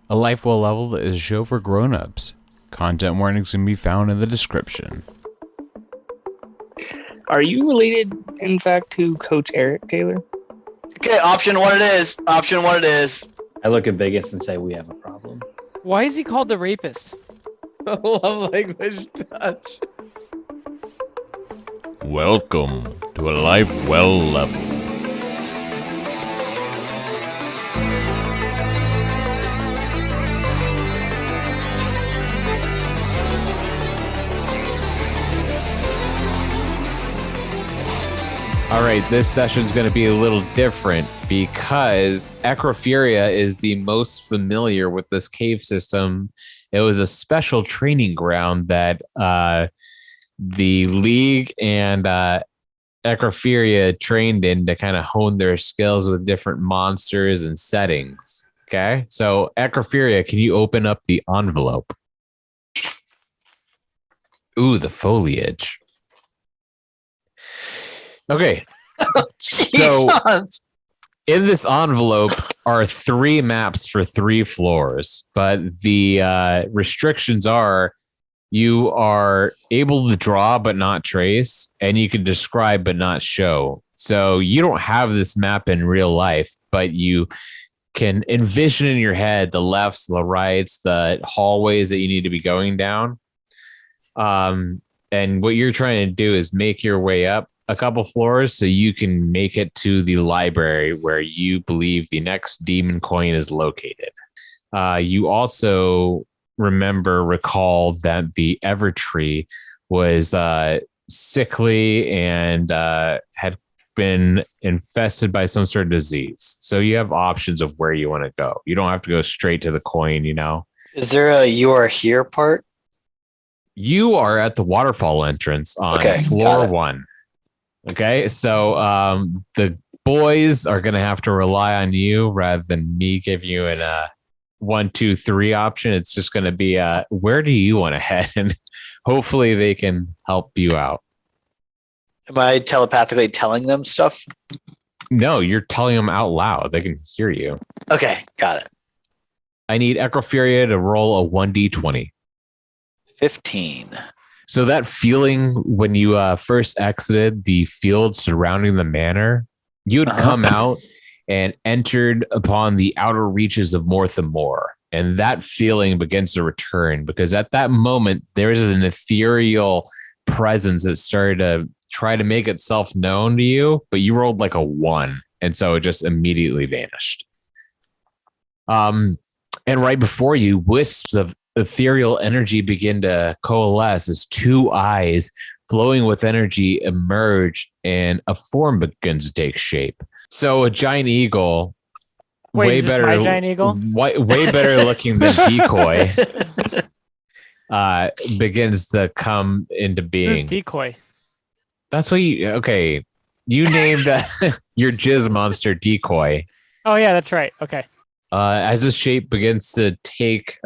A Life Well Leveled is a show for grown-ups. Content warnings can be found in the description. Are you related, in fact, to Coach Eric Taylor? Okay, option one it is. Option one it is. I look at Biggus and say we have a problem. Why is he called the rapist? Love language touch. Welcome to A Life Well Leveled. All right, this session's going to be a little different because Ecroferia is the most familiar with this cave system. It was a special training ground that the League and Ecroferia trained in to kind of hone their skills with different monsters and settings. Okay, so Ecroferia, can you open up the envelope? Ooh, the foliage. Okay. So in this envelope are 3 maps for 3 floors, but the restrictions are you are able to draw but not trace, and you can describe but not show. So you don't have this map in real life, but you can envision in your head the lefts, the rights, the hallways that you need to be going down. And what you're trying to do is make your way up a couple floors so you can make it to the library where you believe the next demon coin is located. You also recall that the Evertree was sickly and had been infested by some sort of disease. So you have options of where you want to go. You don't have to go straight to the coin, you know. Is there a you are here part? You are at the waterfall entrance on floor 1. Okay, so the boys are going to have to rely on you rather than me give you an 1, 2, 3 option. It's just going to be where do you want to head? And hopefully they can help you out. Am I telepathically telling them stuff? No, you're telling them out loud. They can hear you. Okay, got it. I need Ecroferia to roll a 1d20. 15. So that feeling when you first exited the field surrounding the manor, you had come out and entered upon the outer reaches of Mortham Moor. And that feeling begins to return because at that moment, there is an ethereal presence that started to try to make itself known to you, but you rolled like a 1. And so it just immediately vanished. And right before you, wisps of ethereal energy begin to coalesce as 2 eyes glowing with energy emerge and a form begins to take shape. So a giant eagle, way better, my giant eagle? way better looking than Decoy, begins to come into being. Who's Decoy? That's what you named your jizz monster Decoy. Oh yeah, that's right. Okay. As this shape begins to take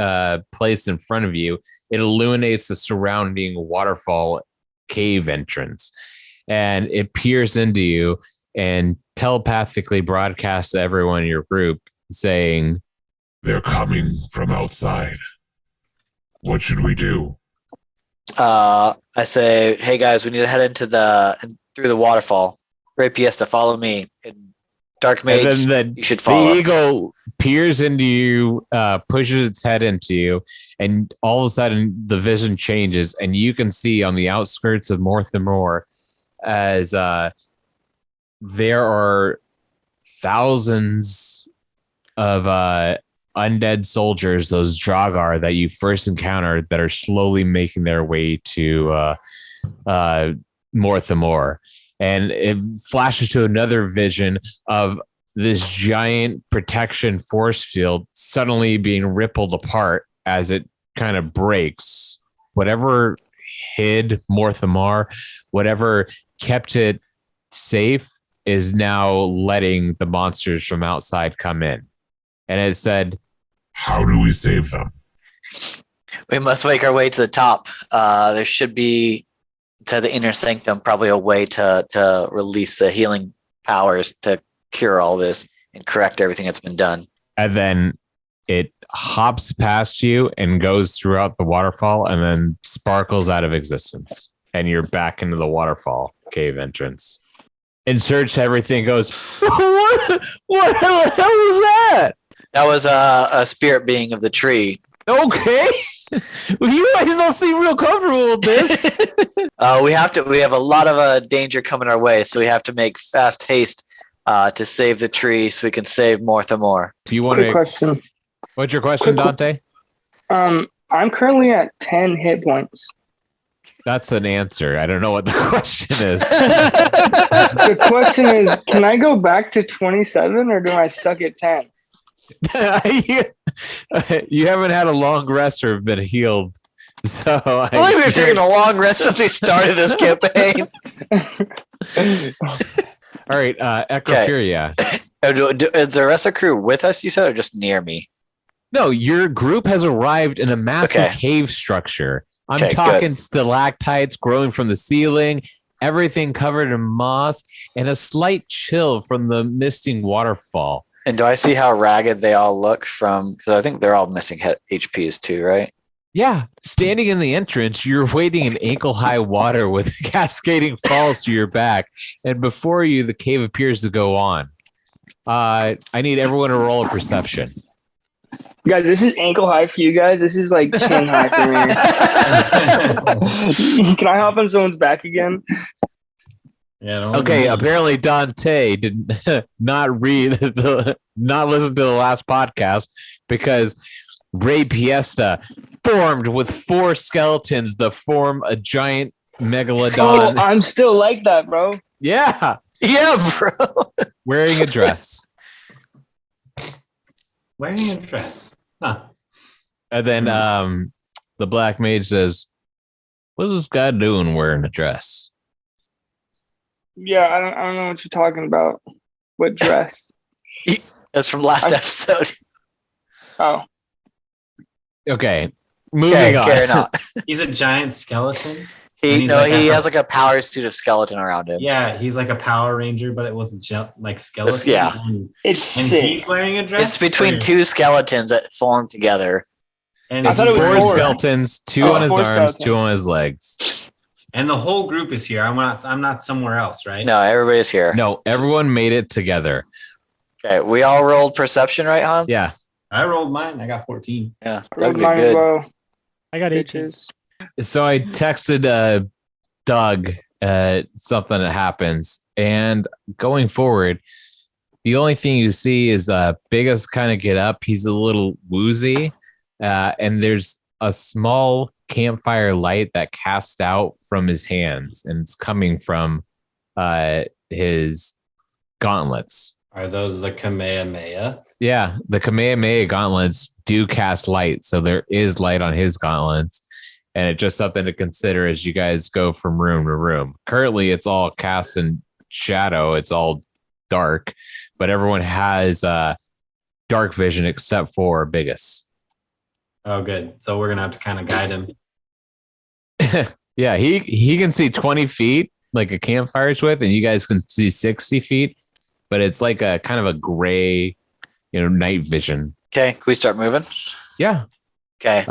place in front of you, it illuminates the surrounding waterfall cave entrance, and it peers into you and telepathically broadcasts to everyone in your group saying, "They're coming from outside. What should we do?" I say, hey guys, we need to head through the waterfall. Rae Piesta, follow me. Dark Mage, you should follow. The eagle peers into you, pushes its head into you, and all of a sudden the vision changes, and you can see on the outskirts of Mortham Moor as there are thousands of undead soldiers, those Dragar that you first encountered, that are slowly making their way to Mortham Moor. And it flashes to another vision of this giant protection force field suddenly being rippled apart as it kind of breaks. Whatever hid Mortham Moor, whatever kept it safe, is now letting the monsters from outside come in. And it said, "How do we save them?" We must make our way to the top. There should be, to the inner sanctum, probably a way to release the healing powers to cure all this and correct everything that's been done. and then It hops past you and goes throughout the waterfall and then sparkles out of existence. And you're back into the waterfall cave entrance. And search everything goes, what the hell was that? That was a spirit being of the tree. Okay. Well, you guys don't seem real comfortable with this. We have a lot of danger coming our way, so we have to make fast haste to save the tree so we can save more. If you want Quick to, question. what's your question, Dante? I'm currently at 10 hit points. That's an answer. I don't know what the question is. The question is, can I go back to 27 or do I stuck at 10? You haven't had a long rest or been healed. So I believe we've taken a long rest since we started this campaign. All right, Ecroferia. Is the rest of the crew with us, you said, or just near me? No, your group has arrived in a massive cave structure. I'm talking stalactites growing from the ceiling, everything covered in moss, and a slight chill from the misting waterfall. And do I see how ragged they all look from? Because I think they're all missing HPs too, right? Yeah. Standing in the entrance, you're wading in ankle-high water with cascading falls to your back. And before you, the cave appears to go on. I need everyone to roll a perception. Guys, this is ankle high for you guys. This is like chin high for me. Can I hop on someone's back again? Yeah. Okay. Apparently, Dante did not listen to the last podcast because Rae Piesta formed with 4 skeletons to form a giant megalodon. Oh, I'm still like that, bro. Yeah. Yeah, bro. Wearing a dress. Wearing a dress. Huh. And then the black mage says, what's this guy doing wearing a dress? Yeah, I don't know what you're talking about. What dress? That's from last episode. Oh. Okay. Moving on. Carrying on. He's a giant skeleton. He has like a power suit of skeleton around him. Yeah, he's like a Power Ranger, but it was like skeleton. Yeah. It's sick. He's wearing a dress. It's between 2 skeletons that form together. And I it's thought it was 4 4. skeletons, 2 on his 4 arms, skeletons. 2 on his legs. And the whole group is here. I'm not somewhere else, right? No, everybody's here. No, everyone made it together. Okay, we all rolled perception, right, Hans? Yeah. I rolled mine. I got 14. Yeah, I that'd rolled be mine as good. well. I got 18. Bitches. So I texted Doug something that happens. And going forward, the only thing you see is Biggus kind of get up. He's a little woozy. And there's a small campfire light that casts out from his hands. And it's coming from his gauntlets. Are those the Kamehameha? Yeah, the Kamehameha gauntlets do cast light. So there is light on his gauntlets. And it's just something to consider as you guys go from room to room. Currently, it's all cast in shadow. It's all dark. But everyone has dark vision except for Biggus. Oh, good. So we're going to have to kind of guide him. Yeah, he can see 20 feet like a campfire's width, and you guys can see 60 feet. But it's like a kind of a gray, night vision. Okay, can we start moving? Yeah. Okay.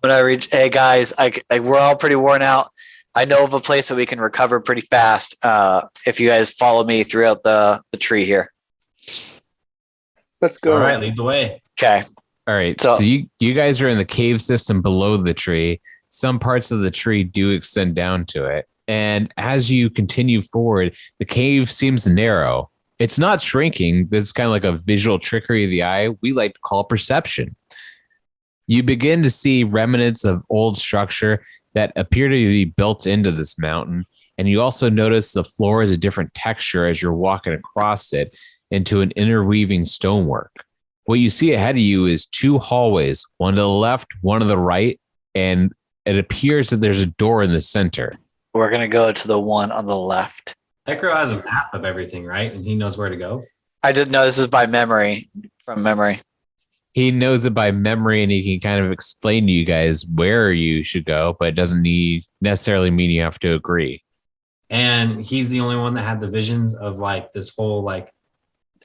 When I reach, hey guys, we're all pretty worn out. I know of a place that we can recover pretty fast. If you guys follow me throughout the tree here. Let's go. All right, lead the way. Okay. All right. So you guys are in the cave system below the tree. Some parts of the tree do extend down to it. And as you continue forward, the cave seems narrow. It's not shrinking. This is kind of like a visual trickery of the eye. We like to call perception. You begin to see remnants of old structure that appear to be built into this mountain. And you also notice the floor is a different texture as you're walking across it into an interweaving stonework. What you see ahead of you is 2 hallways, one to the left, one to the right, and it appears that there's a door in the center. We're going to go to the one on the left. Ecro has a map of everything, right? And he knows where to go. I didn't know this is by memory, from memory. He knows it by memory, and he can kind of explain to you guys where you should go, but it doesn't necessarily mean you have to agree. And he's the only one that had the visions of like this whole like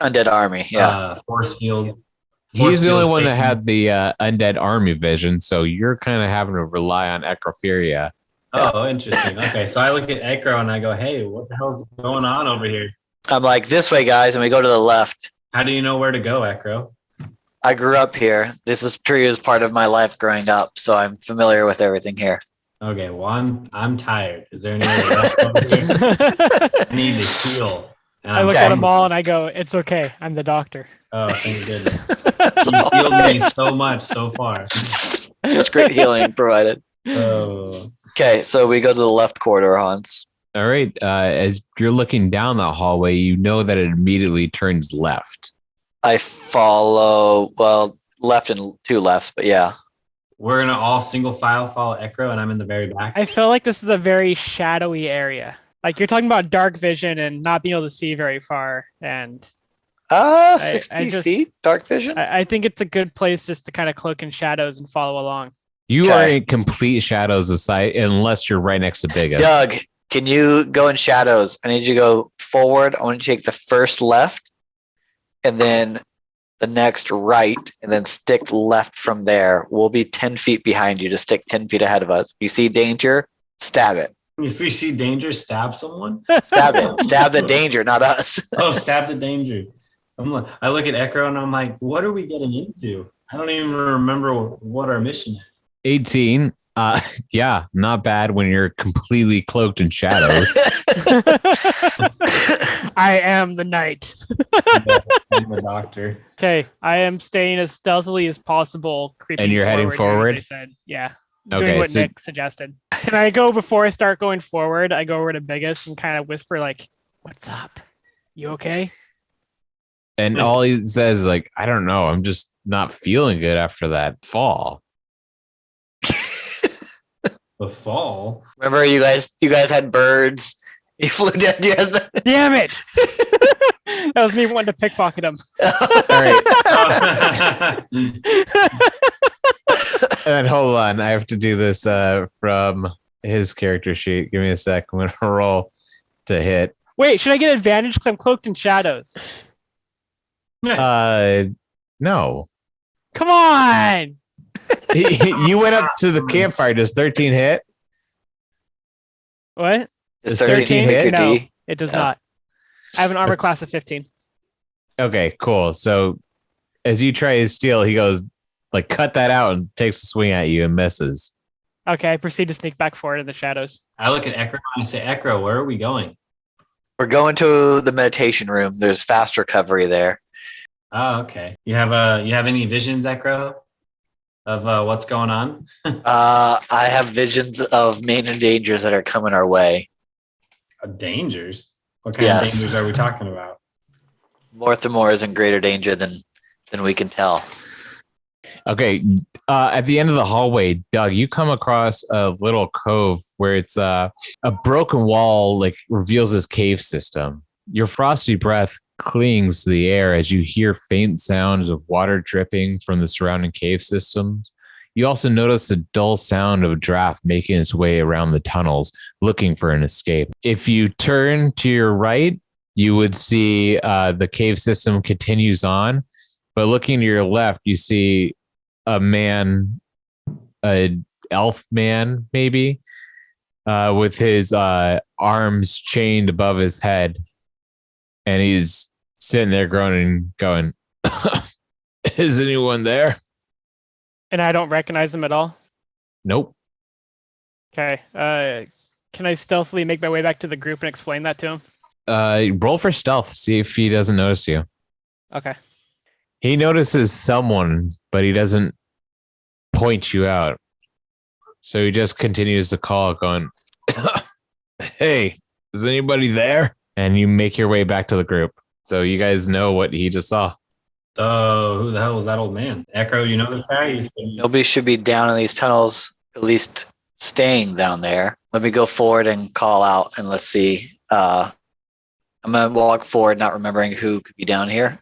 Undead army, yeah. force field. He's the only one that had the undead army vision, so you're kind of having to rely on Ecroferia. Oh, interesting. Okay, so I look at Ecro and I go, hey, what the hell's going on over here? I'm like, this way, guys, and we go to the left. How do you know where to go, Ecro? I grew up here. This tree is part of my life growing up, so I'm familiar with everything here. Okay, well, I'm tired. Is there any left over here? I need to heal. I look at them all and I go, it's okay. I'm the doctor. Oh, thank goodness. You healed me so much so far. That's great healing provided. Oh. Okay, so we go to the left corridor, Hans. All right. As you're looking down that hallway, you know that it immediately turns left. I follow, left and two lefts, but yeah. We're gonna all single file follow Ecro, and I'm in the very back. I feel like this is a very shadowy area. Like you're talking about dark vision and not being able to see very far. And 60 feet, dark vision? I think it's a good place just to kind of cloak in shadows and follow along. You are in complete shadows aside, unless you're right next to Biggus. Doug, can you go in shadows? I need you to go forward. I want you to take the first left and then the next right and then stick left from there. We'll be 10 feet behind you to stick 10 feet ahead of us. If you see danger, stab it. If you see danger, stab someone? Stab it. Stab the danger, not us. Oh, stab the danger. I look at Ecro and I'm like, what are we getting into? I don't even remember what our mission is. 18. Yeah, not bad when you're completely cloaked in shadows. I am the knight. I'm the doctor. Okay, I am staying as stealthily as possible. And you're heading forward? They said, yeah. Okay, Doing what so Nick suggested. Can I go before I start going forward? I go over to Biggus and kind of whisper like, "What's up? You okay?" And all he says is like, "I don't know. I'm just not feeling good after that fall." The fall. Remember, you guys had birds. You flew down. Damn it! That was me wanting to pickpocket him. All right. And hold on, I have to do this from his character sheet. Give me a sec. I'm gonna roll to hit. Wait, should I get advantage because I'm cloaked in shadows? No. Come on! You went up to the campfire. Does 13 hit? What? Does 13 hit? No, it does not. I have an armor class of 15. Okay, cool. So as you try to steal, he goes like, cut that out, and takes a swing at you and misses. Okay, I proceed to sneak back forward in the shadows. I look at Ecro and I say, Ecro, where are we going? We're going to the meditation room. There's fast recovery there. Oh, okay. You have any visions, Ecro, of what's going on? I have visions of main dangers that are coming our way. Dangers? What kind of dangers are we talking about? Morthamore is in greater danger than we can tell. Okay. At the end of the hallway, Doug, you come across a little cove where it's a broken wall, like reveals this cave system. Your frosty breath clings to the air as you hear faint sounds of water dripping from the surrounding cave systems. You also notice the dull sound of a draft making its way around the tunnels, looking for an escape. If you turn to your right, you would see the cave system continues on, but looking to your left, you see a man, an elf man, maybe, with his arms chained above his head, and he's sitting there groaning, going, "Is anyone there?" And I don't recognize him at all? Nope. Okay. Can I stealthily make my way back to the group and explain that to him? Roll for stealth. See if he doesn't notice you. Okay. He notices someone, but he doesn't point you out. So he just continues to call, going, "Hey, is anybody there?" And you make your way back to the group. So you guys know what he just saw. Oh, who the hell was that old man? Echo, you know this guy? Nobody should be down in these tunnels, at least staying down there. Let me go forward and call out, and let's see. I'm going to walk forward, not remembering who could be down here,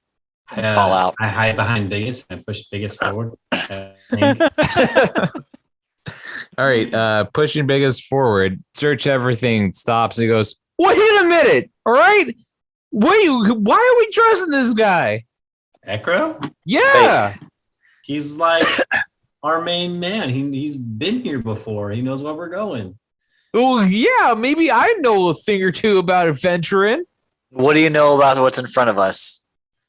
and call out. I hide behind Biggus and push Biggus forward. All right, pushing Biggus forward. Search everything, stops. He goes, "Wait a minute, all right? Why are we trusting this guy?" Ecro? Yeah. He's like our main man. He's been here before. He knows where we're going. Oh, yeah. Maybe I know a thing or two about adventuring. What do you know about what's in front of us?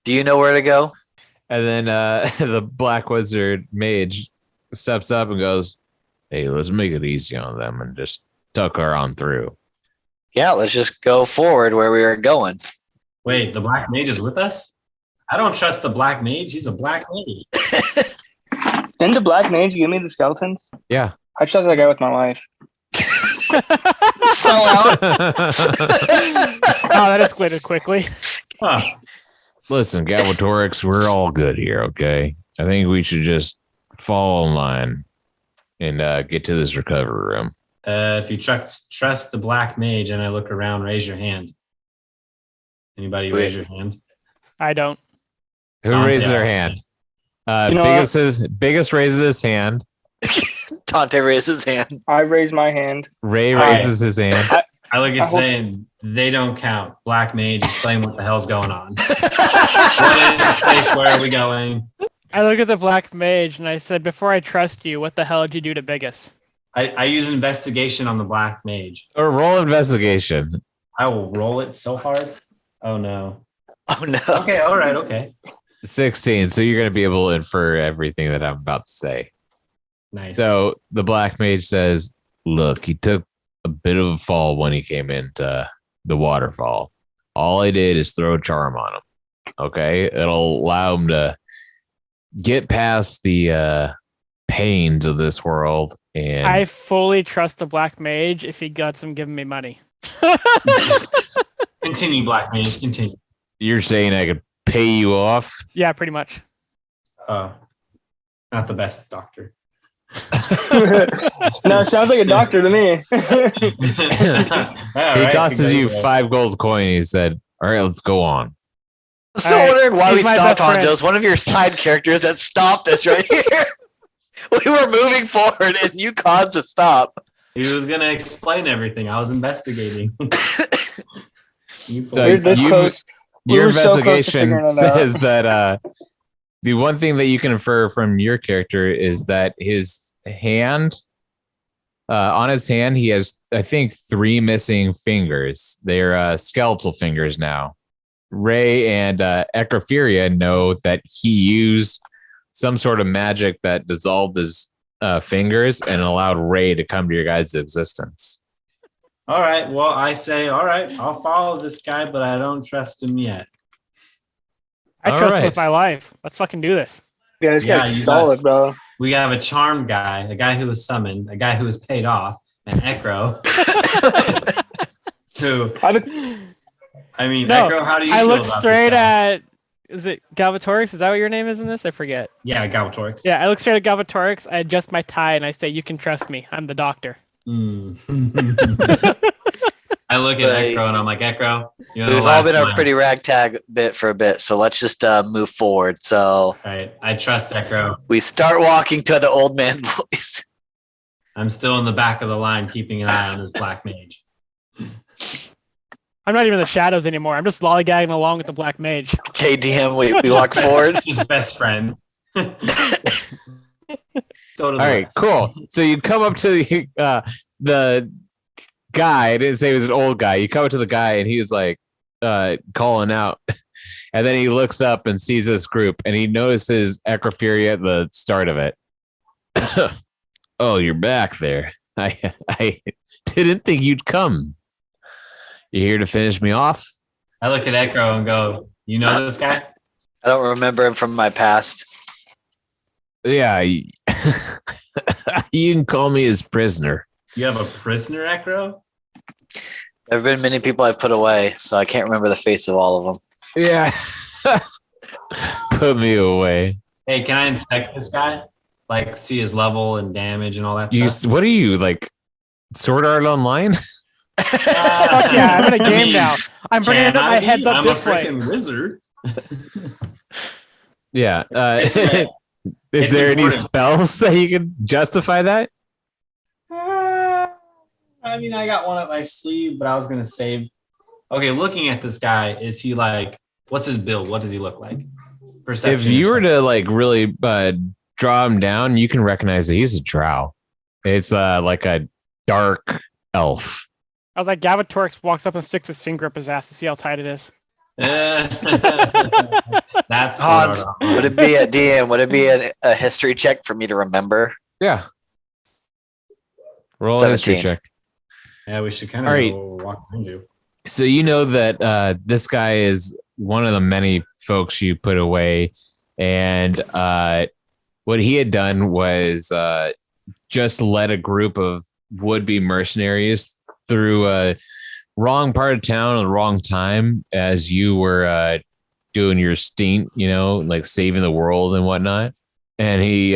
Do you know where to go? And then the Black Wizard mage steps up and goes, "Hey, let's make it easy on them and just tuck her on through." Yeah, let's just go forward where we are going. Wait, the black mage is with us? I don't trust the black mage. He's a black mage. Didn't the black mage give me the skeletons? Yeah. I trust that guy with my life. Sell out. Oh, that escalated quickly. Huh. Listen, Galbatorix, we're all good here, okay? I think we should just fall in line and get to this recovery room. If you trust the black mage and I look around, raise your hand. Anybody raise your hand? I don't. Who Dante, raises their I'll hand? You know Biggus raises his hand. Dante raised his hand. I raise my hand. Ray All right. raises his hand. I look I at hope- saying they don't count. Black mage, explain what the hell's going on. What is space? Where are we going? I look at the black mage and I said, before I trust you, what the hell did you do to Biggus? I use investigation on the black mage. Or roll investigation. I will roll it so hard. Oh no. Oh no. Okay, all right, okay. 16. So you're going to be able to infer everything that I'm about to say. Nice. So the black mage says, "Look, he took a bit of a fall when he came into the waterfall. All I did is throw a charm on him. Okay, it'll allow him to get past the pains of this world." And I fully trust the black mage if he got some giving me money. Continue, black mage, continue. you're saying I could pay you off? Yeah, pretty much. Oh, not the best doctor. No, it sounds like a doctor to me. He tosses you 5 gold coin. He said, "All right, let's go on." I'm still All right, wondering why we he's my stopped best friend. Honjo. It's one of your side characters that stopped us right here. We were moving forward and you caused a stop. He was gonna explain everything. I was investigating. So We're this you- close. We Your were so close to investigation figuring it out. says that the one thing that you can infer from your character is that his hand, on his hand, he has, I think, 3 missing fingers. They're skeletal fingers now. Rae and Ecroferia know that he used some sort of magic that dissolved his fingers and allowed Rae to come to your guys' existence. All right. Well, I say, all right, I'll follow this guy, but I don't trust him yet. I All trust him right. with my life. Let's fucking do this. Yeah, this Yeah, guy's you solid, bro. We have a charm guy, a guy who was summoned, a guy who was paid off, and Ecro. Who, I mean, No, Ecro, how do you I feel look about straight this guy? at. Is it Galbatorix? Is that what your name is in this? I forget. Yeah, Galbatorix. Yeah, I look straight at Galbatorix. I adjust my tie and I say, "You can trust me. I'm the doctor." Mm. I look at But- Ecro and I'm like, Ecro, you're the We've all last been a one. pretty ragtag bit for a bit, so let's just move forward. So All right, I trust Ecro. we start walking to the old man voice. I'm still in the back of the line, keeping an eye on this black mage. I'm not even in the shadows anymore. I'm just lollygagging along with the black mage. KDM, we walk forward. His best friend. Go to the All right, left. cool. So you come up to the guy. I didn't say he was an old guy. You come up to the guy, and he was like calling out, and then he looks up and sees this group, and he notices Ecroferia at the start of it. Oh, you're back there. I didn't think you'd come. You here to finish me off? I look at Ecro and go, you know this guy? I don't remember him from my past. Yeah. You can call me his prisoner. You have a prisoner, Ecro? There have been many people I've put away, so I can't remember the face of all of them. Yeah. Put me away. Hey, can I inspect this guy? Like, see his level and damage and all that stuff? What are you, like, Sword Art Online? Fuck yeah, I'm in a game now. I'm bringing Can my I be? heads up I'm this a way. freaking wizard. Yeah. It's Is it's there any important. spells that you can justify that? I mean, I got one up my sleeve, but I was going to save. Okay, looking at this guy, is he like, what's his build? What does he look like? perception. If you were to like really draw him down, you can recognize that he's a drow. It's like a dark elf. I was like, Galbatorix walks up and sticks his finger up his ass to see how tight it is. That's Hans, sort of- would it be a DM? Would it be a history check for me to remember? Yeah. Roll a history 17. check. Yeah, we should kind All of right. walk behind you. So you know that this guy is one of the many folks you put away, and what he had done was just led a group of would-be mercenaries through a wrong part of town at the wrong time as you were doing your stint, like saving the world and whatnot. And he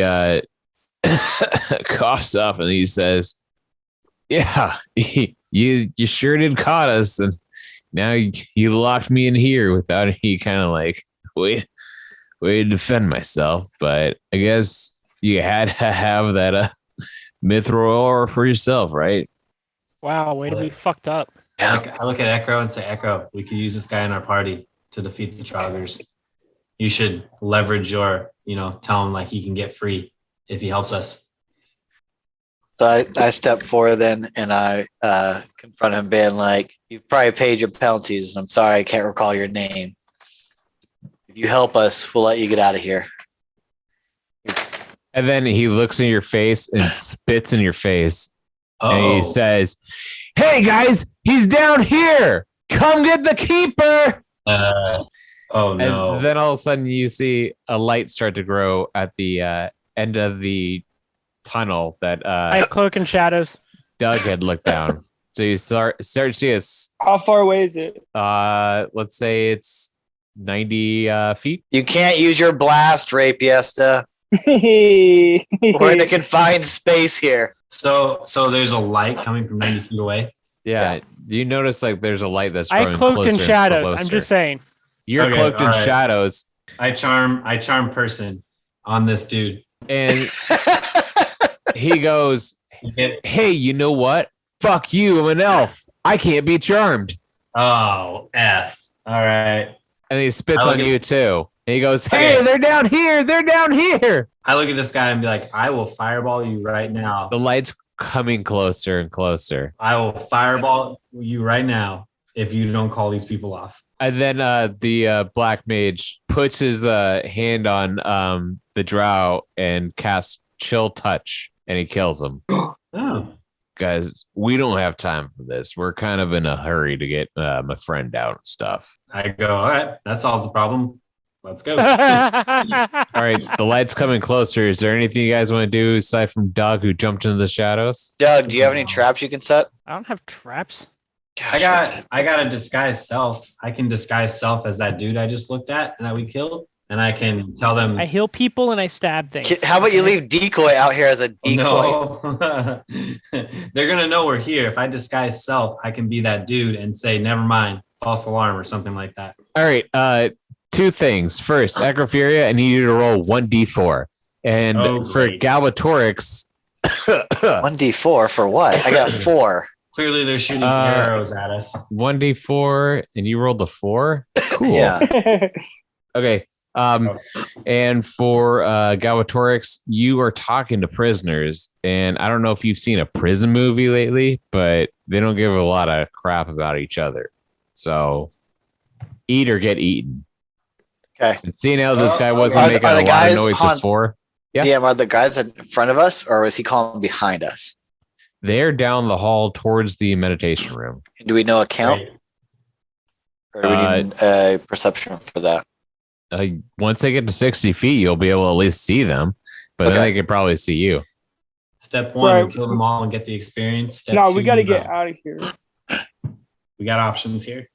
coughs up and he says, "Yeah, you sure did caught us, and now you locked me in here without any kind of like way to defend myself. But I guess you had to have that mithril ore for yourself, right?" Wow, way to be fucked up. I look at Echo and say, Echo, we could use this guy in our party to defeat the Troggers. You should leverage your, tell him like he can get free if he helps us. So I step forward then and I confront him, being like, "You've probably paid your penalties, and I'm sorry I can't recall your name. If you help us, we'll let you get out of here." And then he looks in your face and spits in your face. Oh, And he says, "Hey guys, he's down here. Come get the keeper." oh no. And then all of a sudden you see a light start to grow at the end of the tunnel that I have cloak and shadows. Doug had looked down. So you start to see us. How far away is it? Let's say it's 90 feet. You can't use your blast, Rae Piesta. We're We're in a confined space here. So there's a light coming from 90 feet away. Yeah. You notice like there's a light that's I growing cloaked closer in and shadows. closer. I'm just saying. You're Okay, cloaked in all right. shadows, I charm person on this dude. and he goes, Get- "Hey, you know what? Fuck you. I'm an elf. I can't be charmed." Oh, F. All right. And he spits I on look you too. And he goes, "Hey, Okay. they're down here. They're down here." I look at this guy and be like, I will fireball you right now. The light's coming closer and closer. I will fireball you right now if you don't call these people off. And then the black mage puts his hand on the drow and casts chill touch, and he kills him. Oh. Guys, we don't have time for this. We're kind of in a hurry to get my friend out and stuff. I go, all right, that solves the problem. Let's go. All right, the light's coming closer. Is there anything you guys want to do aside from Doug, who jumped into the shadows? Doug, do you have any traps you can set? I don't have traps. I got a disguise self. I can disguise self as that dude I just looked at and that we killed. And I can tell them I heal people and I stab things. How about you leave Decoy out here as a decoy? no. They're gonna know we're here. If I disguise self, I can be that dude and say, never mind, false alarm or something like that. All right, two things. First, Ecroferia, I need you to roll 1d4. And for great. Galbatorix, 1d4 for what? I got 4. Clearly they're shooting arrows at us. 1d4, and you rolled a 4? Cool. Yeah. Okay. And for Galbatorix, you are talking to prisoners, and I don't know if you've seen a prison movie lately, but they don't give a lot of crap about each other. So eat or get eaten. Okay. And seeing how this guy Are wasn't the- making are a the lot of guys noise Hans- before, Yeah. DM, are the guys in front of us, or was he calling behind us? they're down the hall towards the meditation room. Do we know a count, Right. or do we need a perception for that? Once they get to 60 feet, you'll be able to at least see them, but then Okay. they could probably see you. Step one, Right. we kill them all and get the experience. Step No, two, we got to get out of here. We got options here.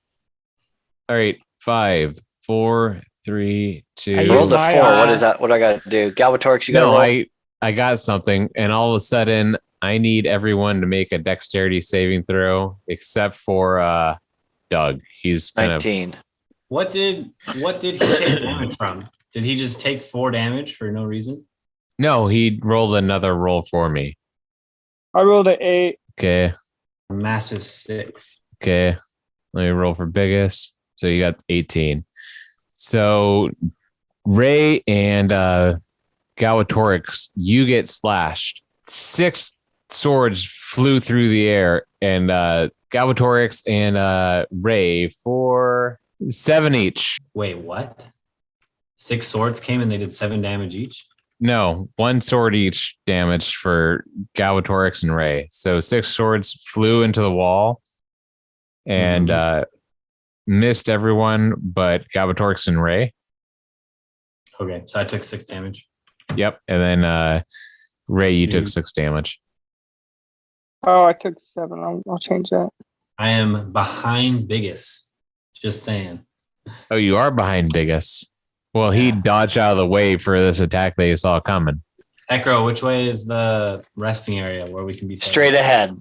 All right. 5, 4, 3, 2. I Roll use the my, 4. What is that? What do I got to do? Galbatorix, you got to No, roll. I got something, and all of a sudden, I need everyone to make a dexterity saving throw, except for Doug. He's kind of 19. What did he take damage from? Did he just take 4 damage for no reason? no. He rolled another roll for me. I rolled an 8. Okay, A massive 6. okay. Let me roll for Biggus. So you got 18. So Rae and Galbatorix, you get slashed. 6 swords flew through the air, and Galbatorix and Rae for 7 each. Wait, what? 6 swords came and they did 7 damage each? No, 1 sword each damage for Galbatorix and Rae. So 6 swords flew into the wall and missed everyone but Galbatorix and Rae. Okay, so I took 6 damage. Yep. And then Rae, you took 6 damage. Oh, I took 7. I'll change that. I am behind Biggus. Just saying. Oh, you are behind Biggus. Well, he dodged out of the way for this attack that you saw coming. Ecro, which way is the resting area where we can be safe? Straight ahead.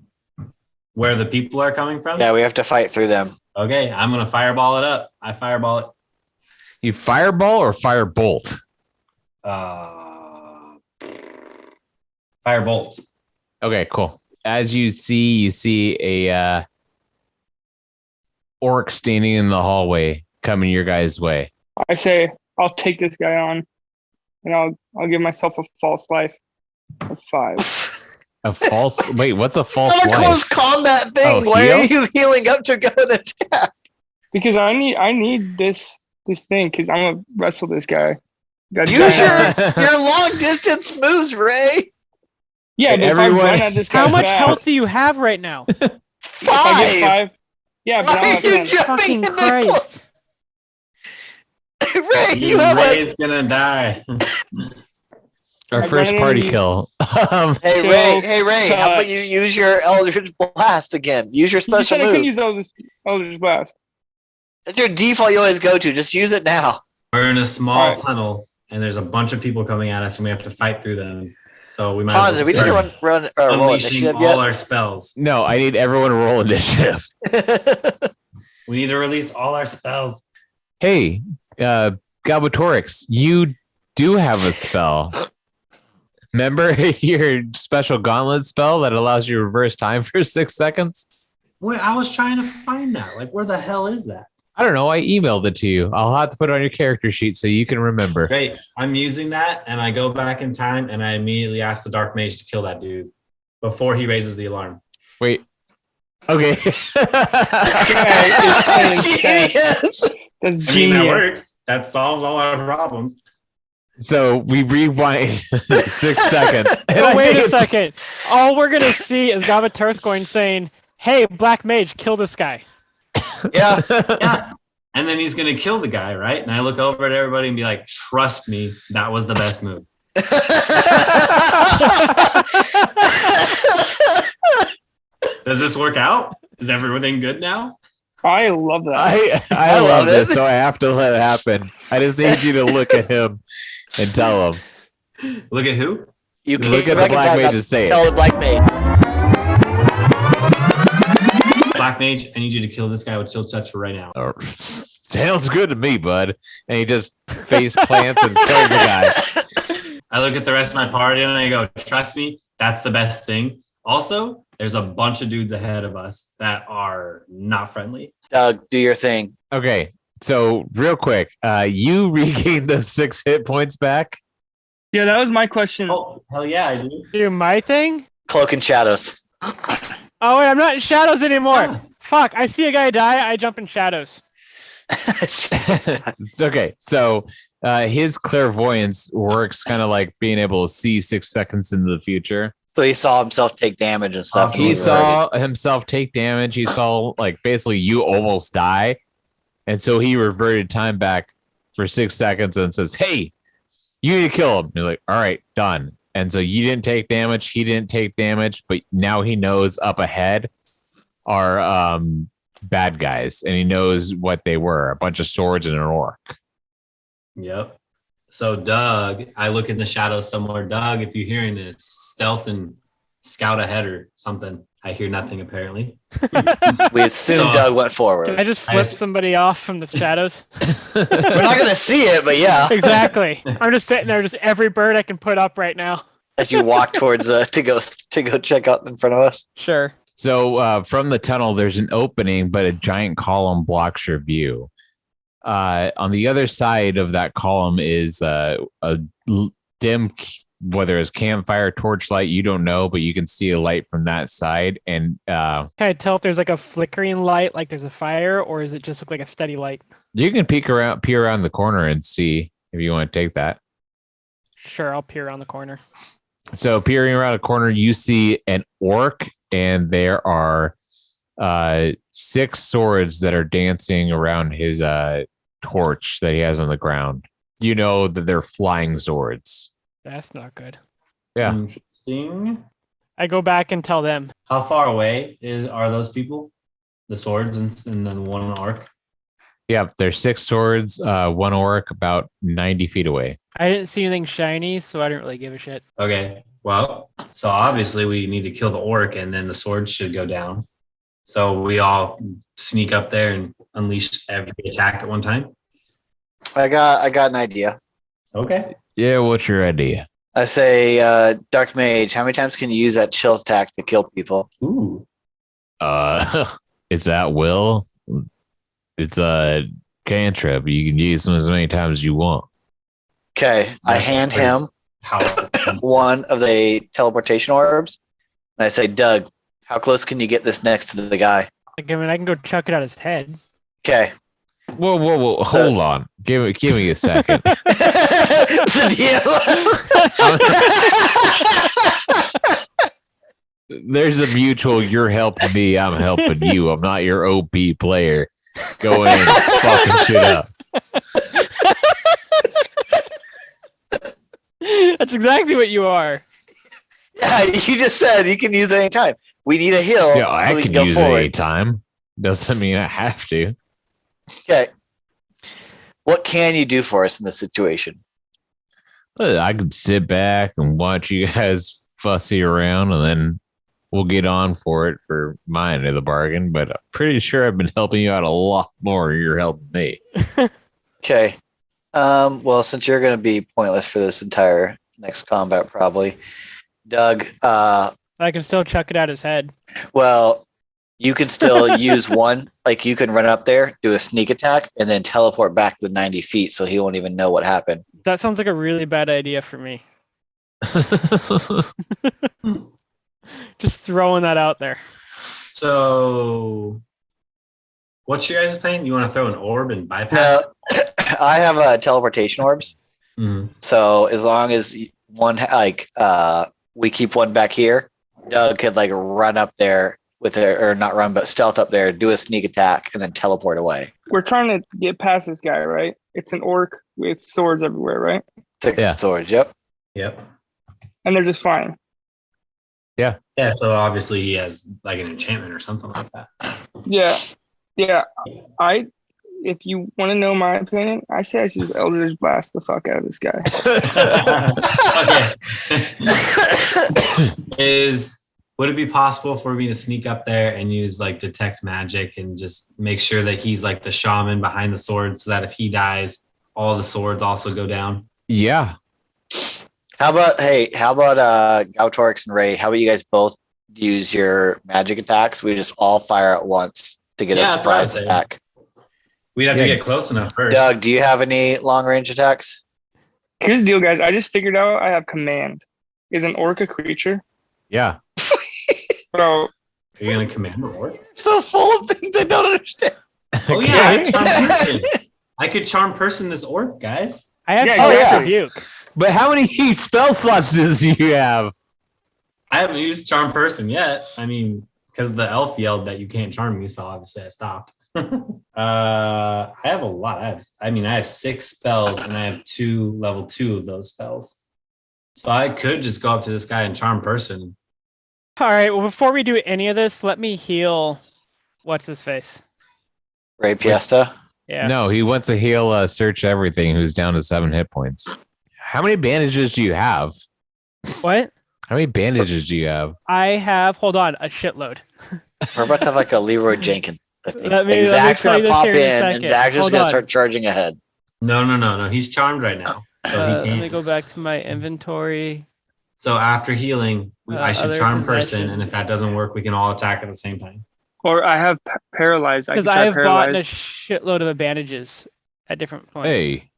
Where the people are coming from? Yeah, we have to fight through them. Okay, I'm going to fireball it up. I fireball it. You fireball or firebolt? Firebolt. Okay, cool. As you see a orc standing in the hallway coming your guys' way. I say I'll take this guy on, and I'll give myself a false life of 5. A false? Wait, what's a false Not a life? close combat thing. Oh, Why heal? are you healing up to go and attack? Because I need this thing because I'm gonna wrestle this guy. Got Use giant- your long distance moves, Rae. yeah, but everyone- if I run at this How guy's much back, health do you have right now? if I 5. get 5, yeah, but Why I'm are not you gonna- jumping Fucking in the close? Christ. Rae, you have like, Ray's going to die. Our I'm first running party into- kill. hey Rae, how about you use your Eldritch Blast again? Use your You just special said I couldn't move. use Eldritch Blast. That's your default you always go to. Just use it now. We're in a small Alright. tunnel, and there's a bunch of people coming at us, and we have to fight through them. So we might Hans, we need to run roll unleashing initiative all yet. our spells. No, I need everyone to roll initiative. We need to release all our spells. Hey, Galbatorix, you do have a spell. Remember your special gauntlet spell that allows you to reverse time for 6 seconds? Wait, I was trying to find that. Like, where the hell is that? I don't know. I emailed it to you. I'll have to put it on your character sheet so you can remember. Great. I'm using that, and I go back in time, and I immediately ask the Dark Mage to kill that dude before he raises the alarm. Wait. Okay. Genius. That's I mean, that genius. works. That solves all our problems. So we rewind 6 seconds. And Oh, I wait think a it's- second. All we're gonna see is Galbatorix going saying, "Hey, Black Mage, kill this guy." Yeah. Yeah. And then he's going to kill the guy, right? And I look over at everybody and be like, trust me, that was the best move. Does this work out? Is everything good now? I love that. I love love this, it. so I have to let it happen. I just need you to look at him and tell him. Look at who? You can Look go at the back in Black time, Mage and say tell it. the Black Mage. Black Mage, I need you to kill this guy with chill touch for right now. Oh, sounds good to me, bud. And he just face plants and kills the guy. I look at the rest of my party and I go, trust me, that's the best thing. Also, there's a bunch of dudes ahead of us that are not friendly. Doug, do your thing. Okay, so real quick, you regained those 6 hit points back. Yeah, that was my question. Oh, hell yeah, I do. Do my thing? Cloak and shadows. Oh wait, I'm not in shadows anymore. Yeah. Fuck! I see a guy die. I jump in shadows. Okay, so his clairvoyance works kind of like being able to see 6 seconds into the future. So he saw himself take damage and stuff. He saw himself take damage. He saw like basically you almost die. And so he reverted time back for 6 seconds and says, "Hey, you need to kill him." And you're like, "All right, done." And so you didn't take damage. He didn't take damage, but now he knows up ahead are bad guys, and he knows what they were: a bunch of swords and an orc. Yep. So Doug, I look in the shadows somewhere. Doug, if you're hearing this, stealth and scout ahead or something. I hear nothing apparently. We assumed No. Doug went Can forward. I just flip somebody off from the shadows? We're not going to see it, but yeah. Exactly. I'm just sitting there, just every bird I can put up right now. As you walk towards to go check out in front of us. Sure. So from the tunnel, there's an opening, but a giant column blocks your view. On the other side of that column is dim, whether it's campfire, torchlight, you don't know, but you can see a light from that side. And Can I tell if there's like a flickering light, like there's a fire, or is it just look like a steady light? you can peer around the corner and see if you want to take that. Sure, I'll peer around the corner. So peering around a corner, you see an orc, and there are 6 swords that are dancing around his torch that he has on the ground. You know that they're flying swords. That's not good. Yeah. Interesting. I go back and tell them. How far away are those people? The swords and then one orc. Yeah, there's 6 swords, 1 orc about 90 feet away. I didn't see anything shiny, so I didn't really give a shit. Okay. Well, so obviously we need to kill the orc, and then the swords should go down. So we all sneak up there and unleash every attack at one time. I got an idea. Okay. Yeah, what's your idea? I say, Dark Mage, how many times can you use that chill attack to kill people? Ooh. It's at will. It's a cantrip. You can use them as many times as you want. Okay, I hand him How? one of the teleportation orbs, and I say, Doug, how close can you get this next to the guy? Like, I mean, I can go chuck it at his head. Okay. Whoa! Hold on. Give me a second. The deal. There's a mutual. You're helping me. I'm helping you. I'm not your OP player. Go in and fucking shit up. That's exactly what you are. Yeah, you just said you can use it anytime. We need a hill. Yeah, I so we can go use forward. it anytime. Doesn't mean I have to. Okay. What can you do for us in this situation? I could sit back and watch you guys fussy around, and then we'll get on for it for my end of the bargain. But I'm pretty sure I've been helping you out a lot more. You're helping me. Okay. Well, since you're going to be pointless for this entire next combat, probably, Doug. I can still chuck it at his head. Well, you can still use one. Like you can run up there, do a sneak attack, and then teleport back the 90 feet, so he won't even know what happened. That sounds like a really bad idea for me. Just throwing that out there. So, what's your guys' plan? You want to throw an orb and bypass? No, I have teleportation orbs. Mhm. So as long as one, we keep one back here, Doug could like run up there with it, or not run, but stealth up there, do a sneak attack, and then teleport away. We're trying to get past this guy, right? It's an orc with swords everywhere, right? 6 Yeah. swords. Yep. Yep. And they're just flying. Yeah. So obviously he has like an enchantment or something like that. Yeah. Yeah. If you want to know my opinion, I say I should just Eldritch Blast the fuck out of this guy. Okay. Would it be possible for me to sneak up there and use like detect magic and just make sure that he's like the shaman behind the sword, so that if he dies, all the swords also go down? Yeah. How about Galbatorix and Rae? How about you guys both use your magic attacks? We just all fire at once to get Yeah, a that's what I was surprise saying. attack. We'd have to get close enough first. Doug, do you have any long range attacks? Here's the deal, guys. I just figured out I have command. Is an orc a creature? Yeah. Bro, Are you gonna command the orc? So full of things I don't understand. Oh yeah, I could charm person. I could charm person this orc, guys. I have Yeah, direct yeah. rebuke. But how many spell slots does you have? I haven't used charm person yet. I mean, because the elf yelled that you can't charm me, so obviously I stopped. I have a lot. I have 6 spells, and I have 2 level 2 of those spells. So I could just go up to this guy and charm person. All right. Well, before we do any of this, let me heal. What's his face? Rae Piesta. Yeah. No, he wants to heal search everything who's down to 7 hit points. How many bandages do you have? What? How many bandages do you have? I have. Hold on. A shitload. We're about to have like a Leroy Jenkins. I think. Let me Zach's tell gonna you this pop here in, in a and second. Zach's just Hold gonna on. start charging ahead. No. He's charmed right now. So he Let me can't. go back to my inventory. So after healing, I should Other charm person, and possessions. if that doesn't work, we can all attack at the same time. or I have paralyzed. I Because could I try have bought a paralyzed. shitload of bandages. at different points. Hey,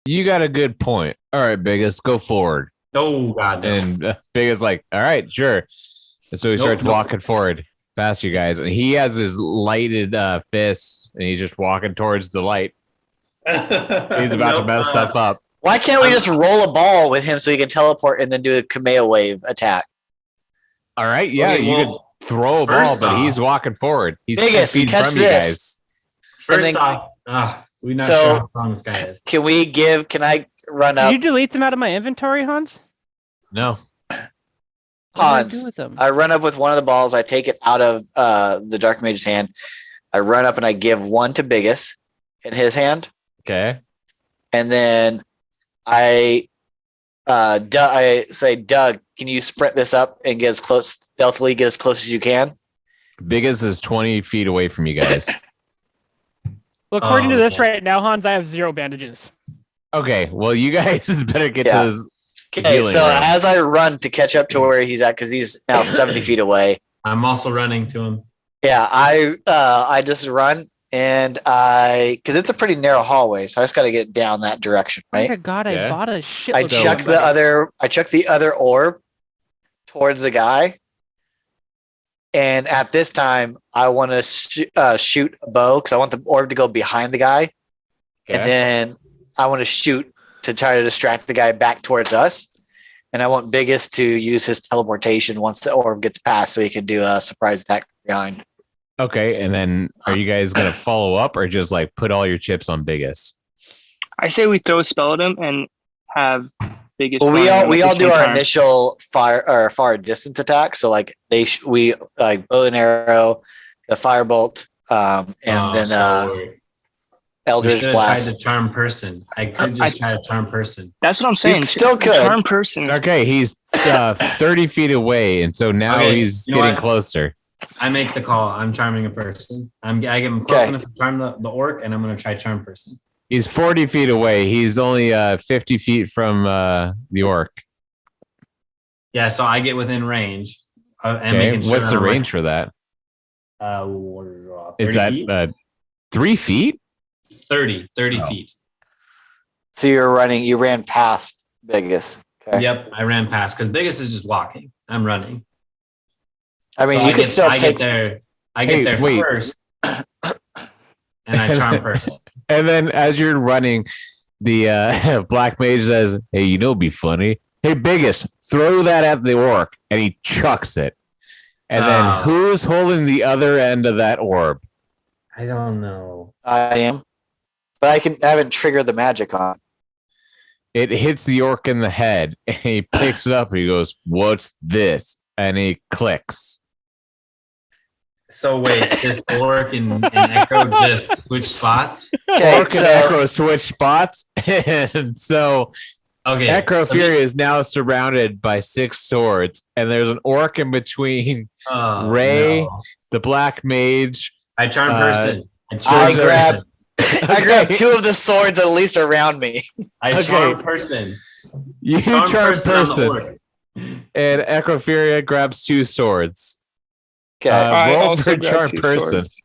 you got a good point. All right, Biggus, go forward. Oh God, no. And Biggus like, all right, sure. And so he starts walking forward past you guys, and he has his lighted fists, and he's just walking towards the light. He's about to mess stuff up. Why can't we just roll a ball with him so he can teleport and then do a Kamea wave attack? All right, yeah, Okay, you well, could throw a ball, first but off- he's walking forward. He's Biggus, 10 feet catch from you this. guys. First And then- off, we're not So- sure how strong this guy is. Can I run Did up? you delete them out of my inventory, Hans? No. What did I Hans, do with them? I run up with one of the balls. I take it out of the Dark Mage's hand. I run up and I give one to Biggus in his hand. Okay. And then I say, Doug, can you sprint this up and get as close, stealthily get as close as you can? Biggest is 20 feet away from you guys. Well, according to this okay. right now, Hans, I have 0 bandages. Okay, well, you guys better get Yeah. to this. Okay, Healing so room. as I run to catch up to where he's at, because he's now 70 feet away. I'm also running to him. Yeah, I just run and because it's a pretty narrow hallway, so I just got to get down that direction, Oh right? my god, I Yeah. bought a shit. I chuck the other orb towards the guy, and at this time I want to shoot a bow because I want the orb to go behind the guy, and then I want to shoot to try to distract the guy back towards us. And I want Biggus to use his teleportation once the orb gets past so he can do a surprise attack behind. Okay, and then are you guys going to follow up or just like put all your chips on Biggest? I say we throw a spell at him and have Biggest. Well, run we at all the do same our time. initial far distance attack. So like we like bow and arrow, the firebolt, and then Eldritch Tried Blast. to charm person. I could just try to charm person. That's what I'm saying. still could. Charm person. Okay, he's 30 feet away, and so now Okay, he's you know getting what? closer. I make the call. I'm charming a person. I get him close Okay. enough to charm the orc, and I'm gonna try charm person. He's 40 feet away. He's only 50 feet from the orc. Yeah, so I get within range. And Okay, making sure what's that the I'm range for that? Is 30 that feet? 3 feet? 30 Oh. feet. So you ran past Biggus. Okay. Yep, I ran past because Biggest is just walking. I'm running. I mean, So you could still I take. get there. I get Hey, there wait. first, and I charm person. And then as you're running, the black mage says, "Hey, you know, it'd be funny. Hey, Biggest, throw that at the orc," and he chucks it. And then Oh. who's holding the other end of that orb? I don't know. I am, but I haven't triggered the magic on. It hits the orc in the head, and he picks it up. And he goes, "What's this?" And he clicks. So wait, this orc and Echo just switch spots? Okay, Orc and so Ecro switch spots, and so Okay. Ecroferia is now surrounded by 6 swords, and there's an orc in between Rae, no. the black mage. I charm person. I charm grab- person. I grabbed 2 of the swords at least around me. I Okay. charm person. You Charm charm on the person, orc. and Ecroferia grabs 2 swords. Okay. I Roll also for grabbed charm 2 person. swords.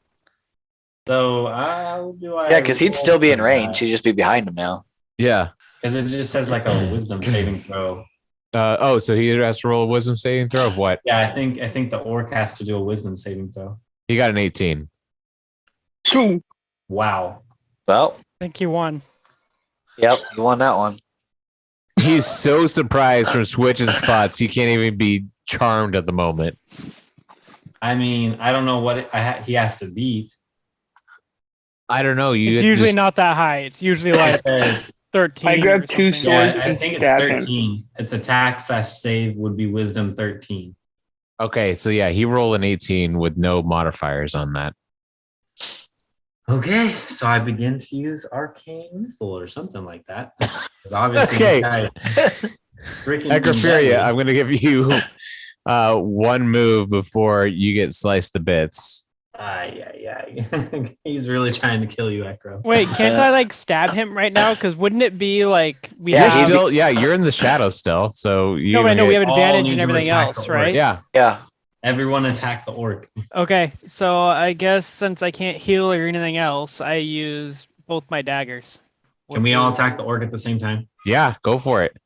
So how do I? Yeah, because he'd still be in range. He'd just be behind him now. Yeah. Because it just says like a wisdom saving throw. So he has to roll a wisdom saving throw of what? Yeah, I think the orc has to do a wisdom saving throw. He got an 18. 2. Wow. Well, I think you won. yep, you won that one. He's so surprised from switching spots, he can't even be charmed at the moment. I mean, I don't know what he has to beat. I don't know. You It's usually just- not that high. It's usually like It says 13. I grabbed or 2 something. swords. Yeah, I and think it's stab him. 13. Its attack / save would be wisdom 13. Okay, so yeah, he rolled an 18 with no modifiers on that. Okay, so I begin to use arcane missile or something like that. 'Cause obviously, Okay. this guy freaking Ecroferia, I'm going to give you one move before you get sliced to bits. He's really trying to kill you, Ecro. Wait, can't I like stab him right now? Because wouldn't it be like we Yeah, have? Still, yeah, you're in the shadow still, so you. No, but I know we have all advantage need and to everything attack else, the right? orc. Yeah, Yeah. Everyone attack the orc. Okay, so I guess since I can't heal or anything else, I use both my daggers. Can we all attack the orc at the same time? Yeah, go for it.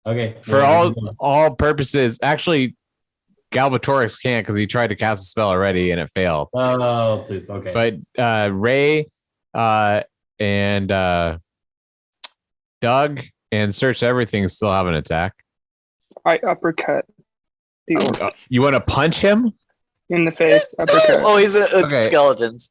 Okay. For all purposes, actually, Galbatorix can't because he tried to cast a spell already and it failed. Oh, poop. Okay. But Rae and Doug and Search Everything still have an attack. I uppercut the orc You want to punch him? in the face. Uppercut. Oh, he's Okay. skeletons.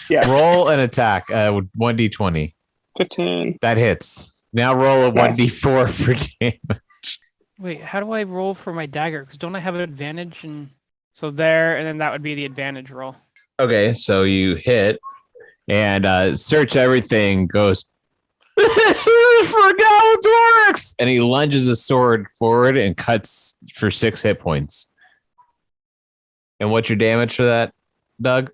Yeah. Roll an attack. 1d20. 15. That hits. Now roll a Nice. 1d4 for damage. Wait, how do I roll for my dagger? Because don't I have an advantage? And so there, and then that would be the advantage roll. Okay, so you hit, and Search Everything goes, for Galbatorix! And he lunges his sword forward and cuts for 6 hit points. And what's your damage for that, Doug?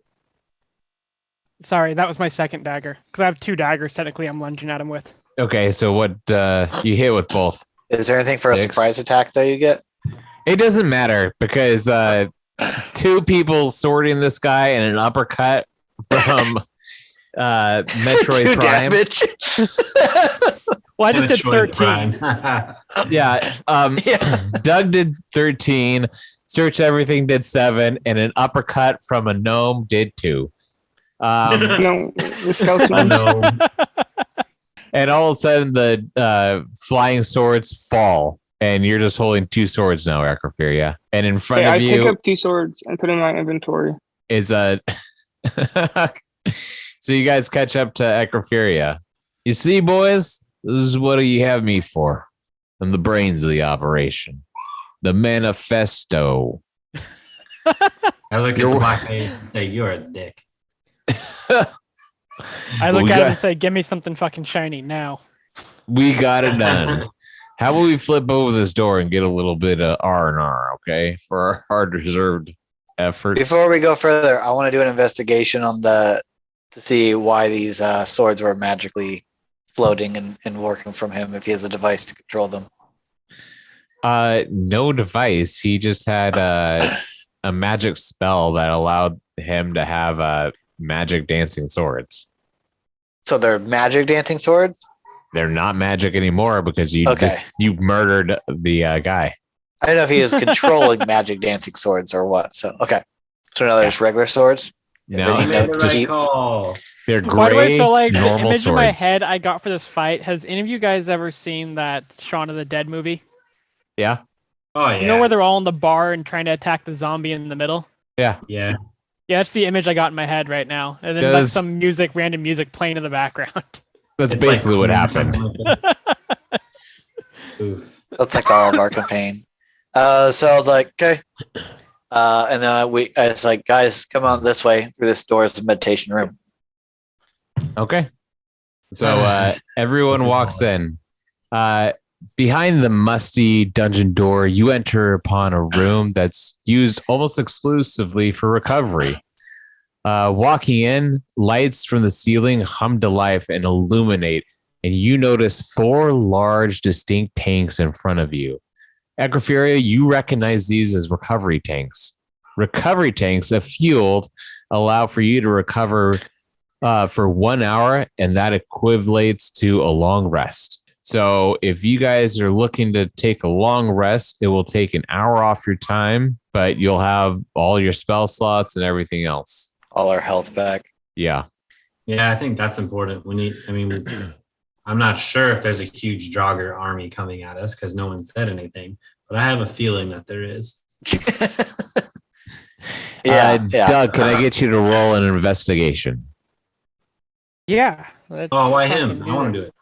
Sorry, that was my second dagger. Because I have 2 daggers, technically, I'm lunging at him with. Okay, so what you hit with both? Is there anything for a 6. surprise attack that you get? It doesn't matter because 2 people swording this guy and an uppercut from Metroid 2 Prime. damage. Well, I just did Metroid 13. Prime. Yeah, Yeah. Doug did 13. Search Everything did 7, and an uppercut from a gnome did 2. No, the I skeleton. know. And all of a sudden, the flying swords fall, and you're just holding 2 swords now, Ecroferia. And in front Okay, I of pick you up 2 swords and put in my inventory. is a. So you guys catch up to Ecroferia. You see, boys, this is what you have me for. I'm the brains of the operation, the manifesto. I look at the black mage and say, "You're a dick." I look we at him got- and say, give me something fucking shiny now. We got it done. How about we flip over this door and get a little bit of R&R, okay, for our hard-deserved efforts. Before we go further, I want to do an investigation on to see why these swords were magically floating and working from him if he has a device to control them. No device. He just had a magic spell that allowed him to have magic dancing swords. So they're magic dancing swords? They're not magic anymore because you Okay. you murdered the guy. I don't know if he was controlling magic dancing swords or what. So, okay. So now there's regular swords? No, You You know, made the just- right call. they're Why do I gray, feel like the normal image in my swords. head I got for this fight? Has any of you guys ever seen that Shaun of the Dead movie? Yeah, Oh yeah. You know where they're all in the bar and trying to attack the zombie in the middle? yeah. Yeah. Yeah, that's the image I got in my head right now. And then Yeah, like that's- some music, random music playing in the background. That's It's basically like- what happened. Oof. That's like all of our campaign. So I was like, okay. And then I was like, guys, come on this way through this door is the meditation room. Okay. So everyone walks in. Behind the musty dungeon door, you enter upon a room that's used almost exclusively for recovery. Walking in, lights from the ceiling hum to life and illuminate, and you notice 4 large, distinct tanks in front of you. Ecroferia, you recognize these as recovery tanks. Recovery tanks, if fueled, allow for you to recover for 1 hour, and that equivalates to a long rest. So if you guys are looking to take a long rest, it will take an hour off your time, but you'll have all your spell slots and everything else. All our health back. Yeah. Yeah, I think that's important. I'm not sure if there's a huge Draugr army coming at us because no one said anything, but I have a feeling that there is. Yeah. Doug, can I get you to roll an investigation? Yeah. let's Oh, why fucking him? I want to do it.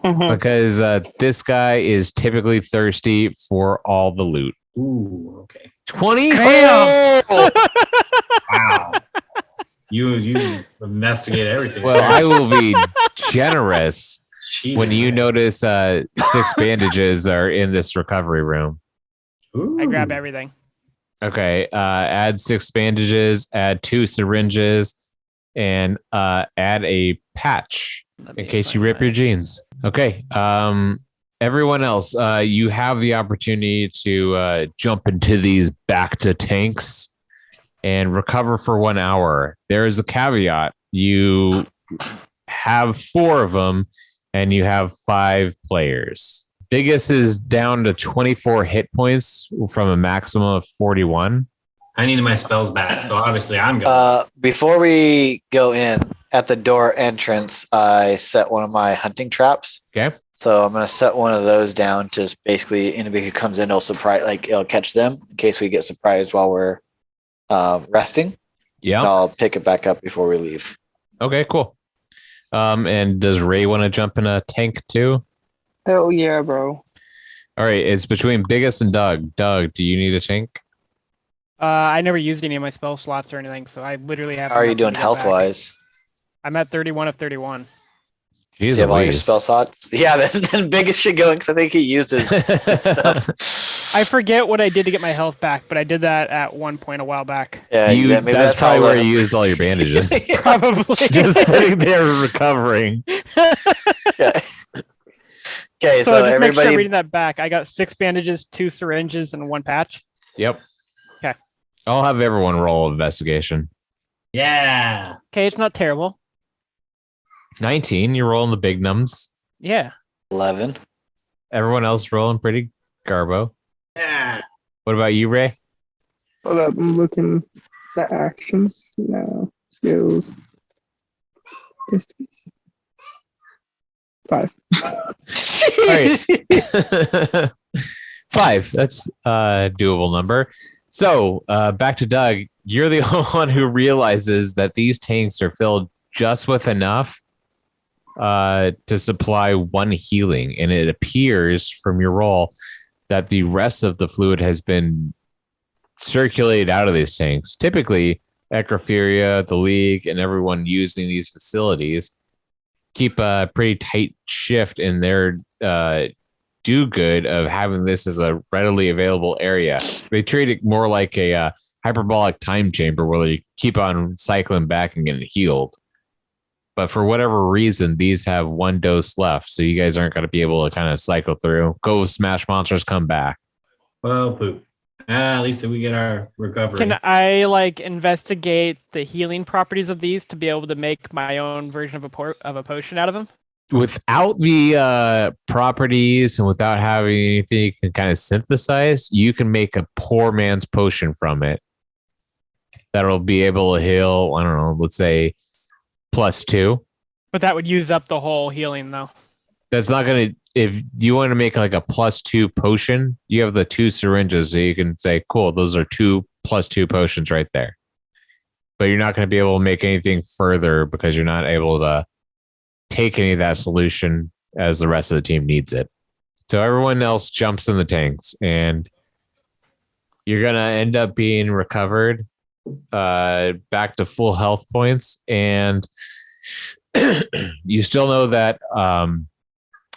Because this guy is typically thirsty for all the loot. Ooh, okay. 20? Oh! Wow. You investigate everything. Well, I will be generous Jesus when you Christ. notice 6 bandages are in this recovery room. I grab Ooh. everything. Okay, add 6 bandages, add 2 syringes, and add a patch in case you rip your jeans. Okay, everyone else, you have the opportunity to jump into these Bacta tanks and recover for 1 hour. There is a caveat. You have 4 of them, and you have 5 players. Biggus is down to 24 hit points from a maximum of 41. I needed my spells back, so obviously I'm going. Before we go in, at the door entrance, I set one of my hunting traps. Okay. So I'm going to set one of those down to just basically anybody who comes in, it'll catch them in case we get surprised while we're resting. Yeah. And I'll pick it back up before we leave. Okay, cool. And does Rae want to jump in a tank too? Hell yeah, bro. All right, it's between Biggus and Doug. Doug, do you need a tank? I never used any of my spell slots or anything, so I literally have. How are you nothing doing to get health back. wise? I'm at 31 of 31. Do Jeez you have all your Louise. spell slots? Yeah, then Biggus should go because I think he used his stuff. I forget what I did to get my health back, but I did that at one point a while back. Yeah, maybe that's probably how where you used all your bandages. Probably. Just sitting there recovering. Yeah. Okay, So so just make sure I'm everybody, reading that back. I got 6 bandages, 2 syringes, and 1 patch. Yep. Okay. I'll have everyone roll investigation. Yeah. Okay, it's not terrible. 19, you're rolling the big nums. Yeah. 11. Everyone else rolling pretty garbo. Yeah. What about you, Rae? Hold up, I'm looking. Is that actions? No. Skills. Investigation. 5. All right. 5. That's a doable number. So back to Doug. You're the only one who realizes that these tanks are filled just with enough to supply 1 healing. And it appears from your roll that the rest of the fluid has been circulated out of these tanks. Typically, Ecroferia, the League, and everyone using these facilities keep a pretty tight shift in their do-good of having this as a readily available area. They treat it more like a hyperbolic time chamber where they keep on cycling back and getting healed. But for whatever reason, these have 1 dose left, so you guys aren't going to be able to kind of cycle through, go smash monsters, come back. Well, poop. At least we get our recovery. Can I investigate the healing properties of these to be able to make my own version of a potion out of them? Without the properties and without having anything you can kind of synthesize, you can make a poor man's potion from it that'll be able to heal, I don't know, let's say +2. But that would use up the whole healing, though. That's not going to, if you want to make like a +2 potion, you have the 2 syringes, so you can say, cool, those are 2 +2 potions right there. But you're not going to be able to make anything further because you're not able to take any of that solution as the rest of the team needs it. So everyone else jumps in the tanks, and you're going to end up being recovered back to full health points. And you still know that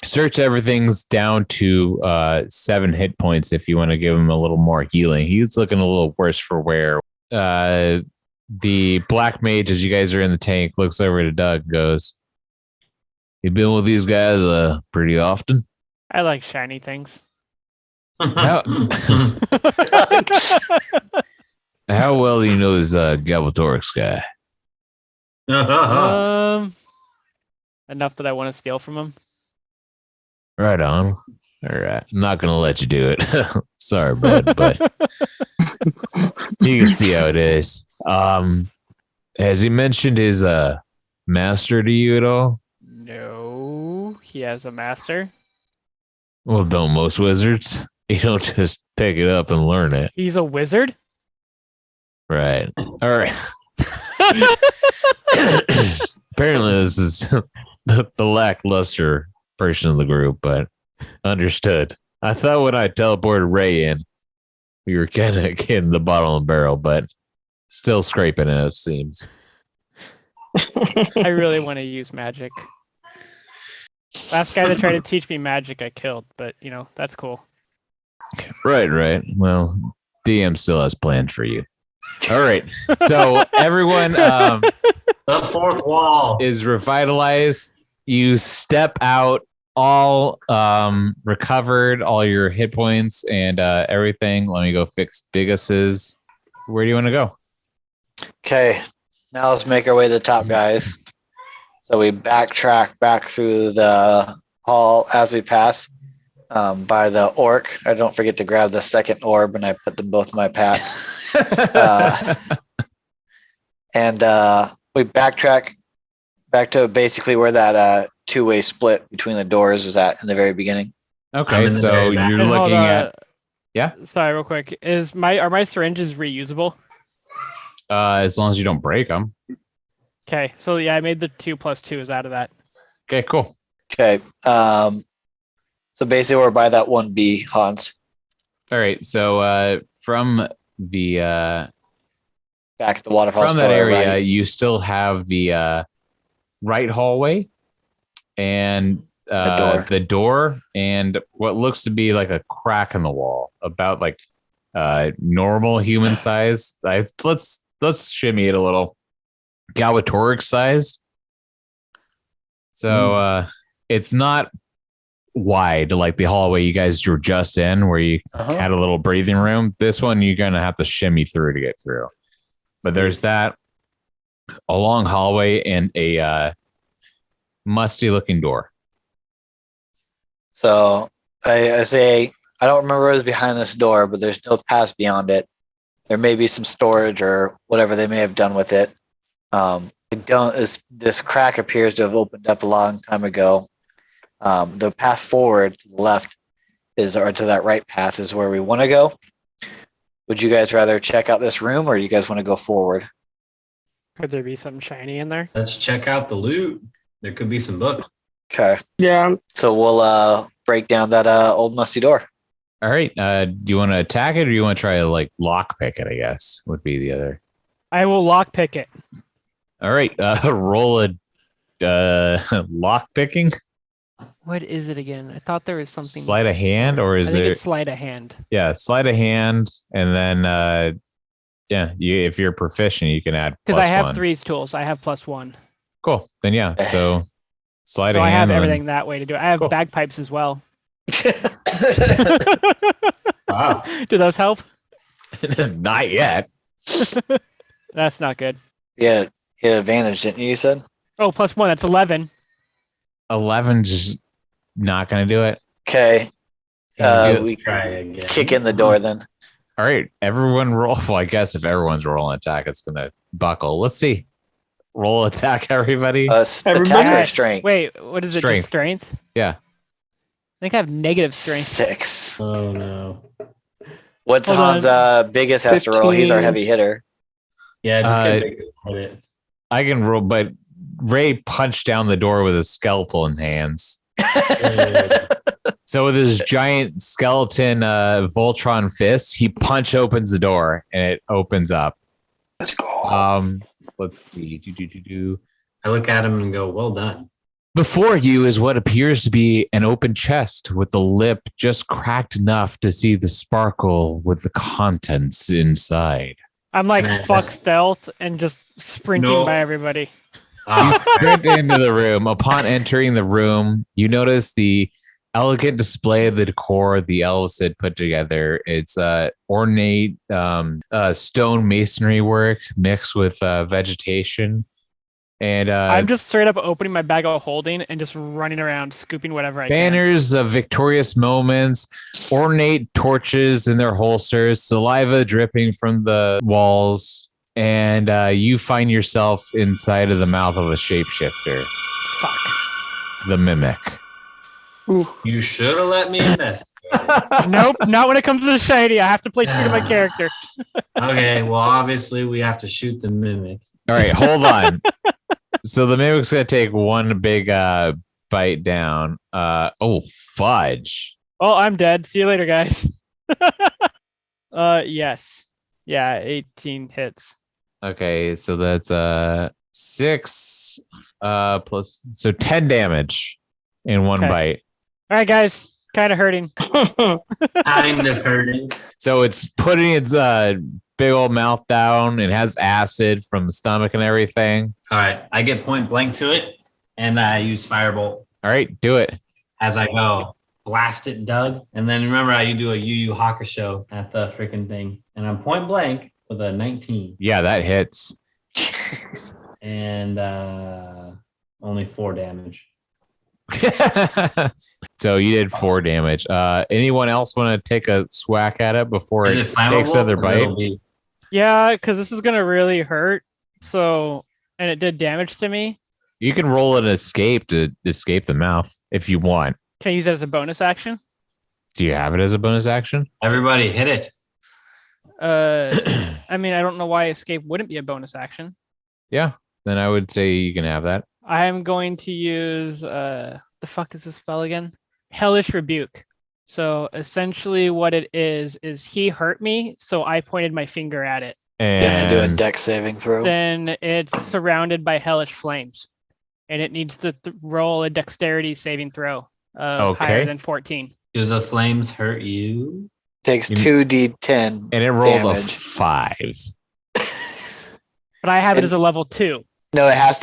Search everything's down to 7 hit points if you want to give him a little more healing. He's looking a little worse for wear. The black mage, as you guys are in the tank, looks over to Doug and goes, "You been with these guys pretty often?" I like shiny things. How well do you know this Galbatorix guy? Enough that I want to steal from him. Right on. All right. I'm not going to let you do it. Sorry, bud, but you can see how it is. Has he mentioned his master to you at all? No, he has a master. Well, don't most wizards? You don't just pick it up and learn it. He's a wizard? Right. All right. Apparently, this is the lackluster person of the group, but understood. I thought when I teleported Rae in, we were kind of getting the bottom of the barrel, but still scraping it, it seems. I really want to use magic. Last guy that tried to teach me magic, I killed, but that's cool. Right. Well, DM still has plans for you. All right. So everyone the fourth wall is revitalized. You step out, all recovered, all your hit points and everything. Let me go fix Biggus's. Where do you want to go? Okay, now let's make our way to the top, guys. So we backtrack back through the hall as we pass by the orc. I don't forget to grab the second orb, and I put them both in my pack. And we backtrack back to basically where that two-way split between the doors was at in the very beginning. Okay, in the so very back. you're And hold looking on, at yeah. Sorry, real quick. Are my syringes reusable? As long as you don't break them. Okay, so yeah, I made the 2 + 2s out of that. Okay, cool. Okay. So basically, we're by that 1B, Hans. All right, so from the Back at the waterfall from store, that area, right? you still have the right hallway and the door and what looks to be like a crack in the wall, about like normal human size. Let's shimmy it a little. Galbatorix sized. So it's not wide like the hallway you guys were just in, where you had a little breathing room. This one you're gonna have to shimmy through to get through. But there's that, a long hallway and a musty looking door. So I say, I don't remember what was behind this door, but there's no path beyond it. There may be some storage or whatever they may have done with it. This crack appears to have opened up a long time ago. The path forward to the left or to that right path is where we want to go. Would you guys rather check out this room, or you guys want to go forward? Could there be something shiny in there? Let's check out the loot. There could be some books. Okay. Yeah. So we'll break down that old musty door. All right. Do you want to attack it, or do you want to try to like lockpick it? I guess would be the other. I will lockpick it. All right. Roll a lockpicking. What is it again? I thought there was something. Sleight of hand, or I is think it? it's sleight of hand. Yeah, sleight of hand, and then if you're proficient, you can add. Because I have +1. 3 tools. I have +1. Cool. Then yeah. So sleight So of I hand. have everything that way to do it. I have Cool. bagpipes as well. Wow. Do those help? Not yet. That's not good. Yeah, you had advantage, didn't you? You said. Oh, +1. That's 11. 11 just not gonna do it. Okay. We Try again. kick in the door then. All right, everyone roll. Well, I guess if everyone's rolling attack, it's gonna buckle. Let's see. Roll attack, everybody. Attacker Yeah. strength. Wait, what is it? Strength. Just strength? Yeah. I think I have negative strength. 6. Oh no. What's Hold on. Hans' biggest has to roll? He's our 15. heavy hitter. Yeah, just Uh, get big with it. I can roll, but Ray punched down the door with his skeletal hands. So with his giant skeleton Voltron fist, he punch opens the door and it opens up. Let's go. Let's see. I look at him and go, "Well done." Before you is what appears to be an open chest with the lip just cracked enough to see the sparkle with the contents inside. I'm like, Man, fuck that's- stealth and just sprinting No. by everybody. You sprint into the room. Upon entering the room, you notice the elegant display of the decor the elves had put together. It's ornate stone masonry work mixed with vegetation. And I'm just straight up opening my bag of holding and just running around, scooping whatever I can. banners of victorious moments, ornate torches in their holsters, saliva dripping from the walls, and you find yourself inside of the mouth of a shapeshifter. Fuck. The mimic. You should have let me invest. Nope, not when it comes to the shiny. I have to play true to my character. Okay, well, obviously we have to shoot the mimic. All right, hold on. So the mimic's gonna take one big bite down. Oh fudge. Oh, I'm dead. See you later, guys. Yes. Yeah, 18 hits. Okay, so that's 6 plus, so 10 damage in one Okay. bite. All right, guys. Kind of hurting. Kind of hurting. So it's putting its big old mouth down. It has acid from the stomach and everything. All right, I get point blank to it, and I use firebolt All right, do it. as I go. Blast it, Doug. And then remember how you do a Yu Yu Hakusho at the freaking thing. And I'm point blank with a 19. Yeah, that hits. And only 4 damage. So you did 4 damage. Anyone else want to take a swack at it before Is it it flammable? takes another Or bite? it'll be- Yeah, because this is gonna really hurt. So, and it did damage to me. You can roll an escape to escape the mouth if you want. Can I use it as a bonus action? Do you have it as a bonus action? Everybody hit it. I mean, I don't know why escape wouldn't be a bonus action. Yeah, then I would say you can have that. I am going to use the fuck is this spell again? Hellish Rebuke. So essentially what it is he hurt me, so I pointed my finger at it. You have to do a And deck saving throw. Then it's surrounded by hellish flames. And it needs to roll a dexterity saving throw of higher Okay. than 14. Do the flames hurt you? Takes You- 2d10. it rolled damage. a 5. But I have it And- as a level 2. No, it has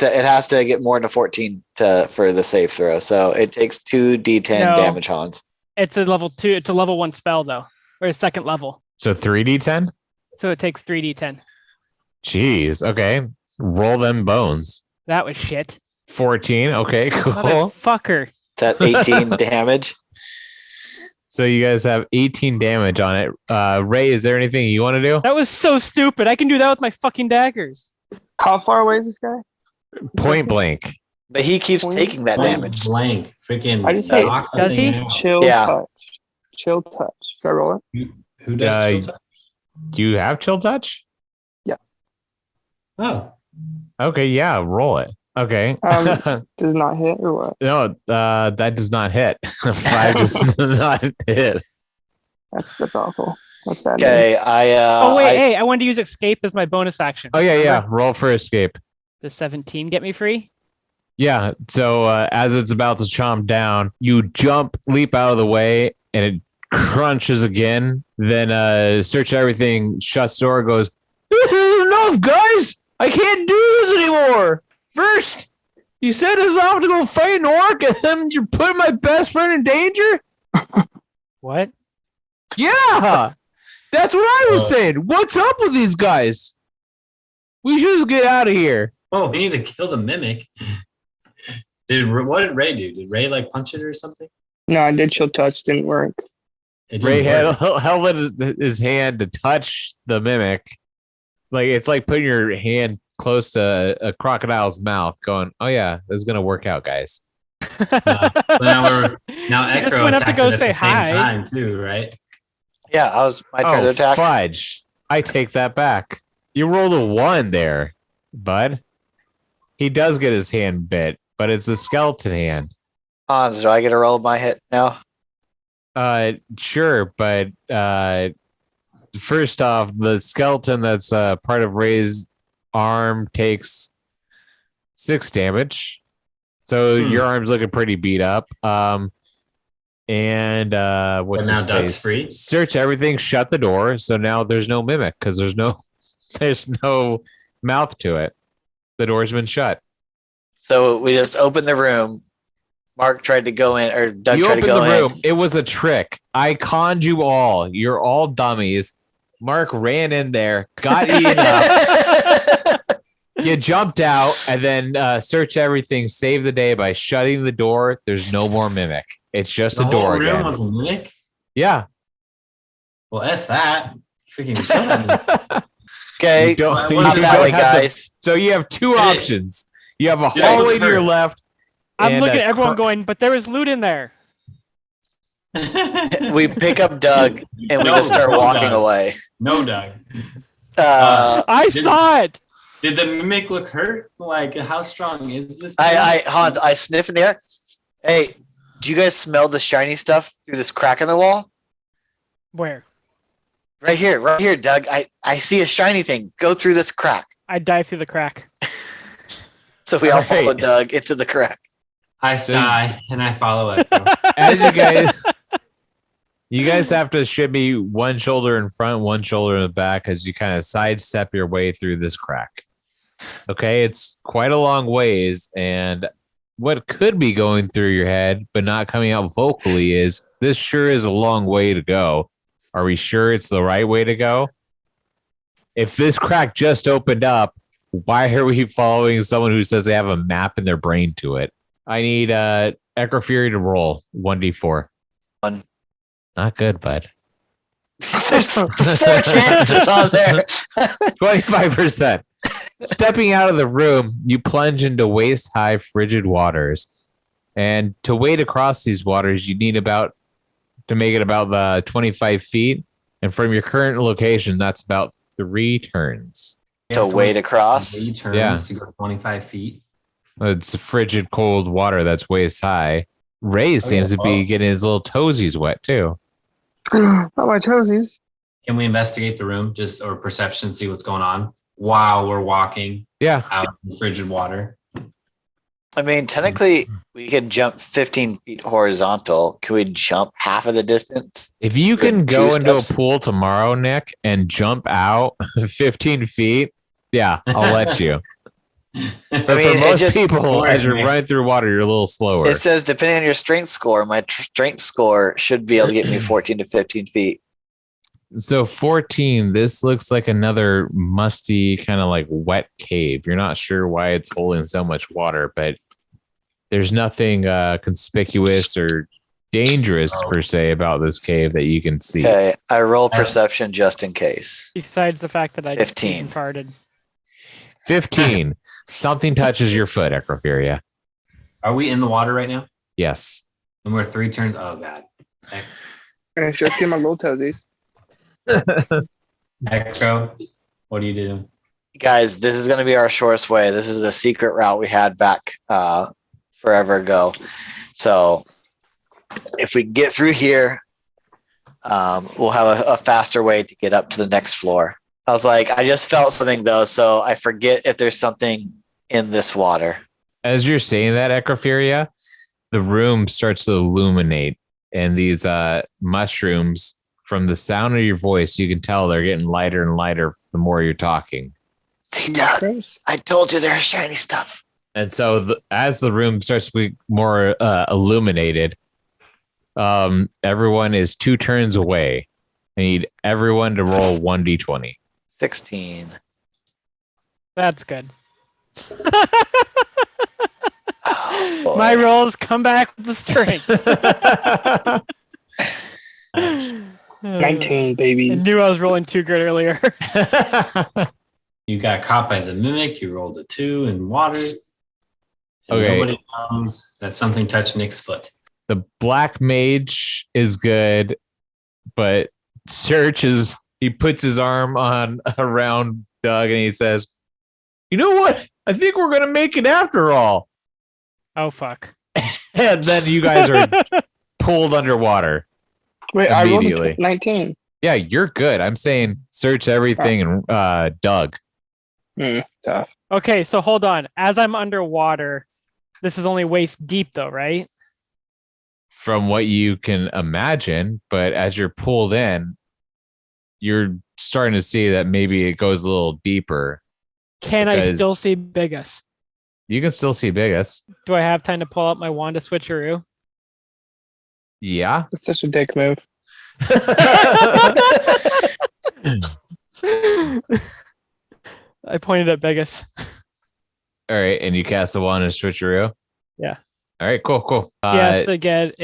to get more than a 14 for the save throw. So it takes 2d10 No. damage, Hans. It's a level 2. It's a level 1 spell though. Or a second level. So 3d10? So it takes 3d10. Jeez. Okay. Roll them bones. That was shit. 14. Okay, cool. Motherfucker. It's at 18 damage. So you guys have 18 damage on it. Ray, is there anything you want to do? That was so stupid. I can do that with my fucking daggers. How far away is this guy? Point blank. But he keeps taking that damage. Blank. Freaking. I just say- knock the Does thing he? out. Chill Yeah. touch. Chill touch. Should I roll it? Who does Uh, chill touch? Do you have chill touch? Oh. Okay, yeah, roll it. Okay. Does not hit or what? No, that does not hit. 5 does not hit. That's awful. That's bad. Okay, oh wait, I- hey, I wanted to use escape as my bonus action. Oh yeah. Roll for escape. Does 17 get me free? Yeah. So as it's about to chomp down, you jump, leap out of the way, and it crunches again. Then search everything, shuts door, goes, "This is enough, guys! I can't do this anymore! First, you sent us off to go fight an orc, and then you're putting my best friend in danger? What? Yeah! That's what I was saying. What's up with these guys? We should just get out of here. Oh, we need to kill the mimic. What did Ray do? Did Ray like punch it or something? No, I did chill touch. Didn't work. It Ray didn't had work. held his hand to touch the mimic. Like it's like putting your hand close to a crocodile's mouth, going, "Oh yeah, this is gonna work out, guys." So now You just Ecro went up to attacked go it at say the same hi. time too, right? Yeah, I was my turn to Oh attack. fudge! I take that back. You rolled a 1 there, bud. He does get his hand bit, but it's a skeleton hand. Hans, do I get a roll of my hit now? Sure, but first off, the skeleton that's part of Ray's arm takes 6 damage. So your arm's looking pretty beat up. And what's But now his Duck's face? free? Search everything, shut the door. So now there's no mimic because there's no mouth to it. The door's been shut. So we just opened the room. Mark tried to go in, or Doug You tried to opened go the in. room. It was a trick. I conned you all. You're all dummies. Mark ran in there, got eaten up. You jumped out, and then search everything, save the day by shutting the door. There's no more mimic. It's just The a door whole room again. was a mimic? Yeah. Well, F that. Freaking kill me. Okay, You don't- Not you not don't that way, have to- guys. so you have 2 Did it- options. You have a Did it hallway to hurt? your left. I'm and looking a at everyone cr- going, but there was loot in there. We pick up Doug and we No, just start no, walking Doug. away. No, Doug. I Did- saw it. Did the mimic look hurt? Like, how strong is this? Hans, I sniff in the air. Hey, do you guys smell the shiny stuff through this crack in the wall? Where? Right here, Doug. I see a shiny thing. Go through this crack. I dive through the crack. So we all All right. follow Doug into the crack. I sigh and I follow Echo. As you guys have to shimmy one shoulder in front, one shoulder in the back as you kind of sidestep your way through this crack. Okay, it's quite a long ways, and what could be going through your head but not coming out vocally is this sure is a long way to go. Are we sure it's the right way to go? If this crack just opened up Why are we following someone who says they have a map in their brain to it? I need Ecroferia to roll 1d4. 1. Not good, bud. There's 4 chances on there. 25%. Stepping out of the room, you plunge into waist-high frigid waters. And to wade across these waters, you need to make it about 25 feet. And from your current location, that's about 3 turns. To wade across? 3 turns to go 25 feet. It's frigid, cold water that's waist high. Rae seems to be getting his little toesies wet, too. Not my toesies. Can we investigate the room or perception, see what's going on while we're walking out in frigid water? I mean, technically, we can jump 15 feet horizontal. Can we jump half of the distance? If you can go into a pool tomorrow, Nick, and jump out 15 feet, yeah, I'll let you. But for most people, as you're running through water, you're a little slower. It says, depending on your strength score, my strength score should be able to get me 14 to 15 feet. So 14, this looks like another musty, kind of like wet cave. You're not sure why it's holding so much water, but there's nothing conspicuous or dangerous per se about this cave that you can see. Okay, I roll perception just in case. Besides the fact that I 15. just farted. 15. Something touches your foot, Ecroferia. Are we in the water right now? Yes. And we're 3 turns. Oh, God. I should get my little toesies. Echo, what are you doing? Guys, this is going to be our shortest way. This is a secret route we had back forever ago. So if we get through here, we'll have a faster way to get up to the next floor. I was like, I just felt something though, so I forget if there's something in this water. As you're saying that, Ecroferia, the room starts to illuminate, and these mushrooms, from the sound of your voice, you can tell they're getting lighter and lighter the more you're talking. See, Doug, I told you there's shiny stuff. And so as the room starts to be more illuminated, everyone is 2 turns away. I need everyone to roll 1d20. 16. That's good. Oh, My rolls come back with the strength. 19, baby. I knew I was rolling too good earlier. You got caught by the mimic. You rolled a 2 in water. And Okay. Nobody knows that something touched Nick's foot. The black mage is good, but Search he puts his arm around Doug and he says, "You know what? I think we're going to make it after all." Oh, fuck. And then you guys are pulled underwater. Wait, I rolled Immediately. a 19. Yeah, you're good. I'm saying search everything and Doug. Tough. Okay, so hold on. As I'm underwater, this is only waist deep though, right? From what you can imagine, but as you're pulled in, you're starting to see that maybe it goes a little deeper. Can I Because- still see Biggus? You can still see Biggus. Do I have time to pull out my wand to switcheroo? Yeah. That's such a dick move. I pointed at Biggus. All right, and you cast the wand and switcheroo? Yeah. All right, cool. He has to get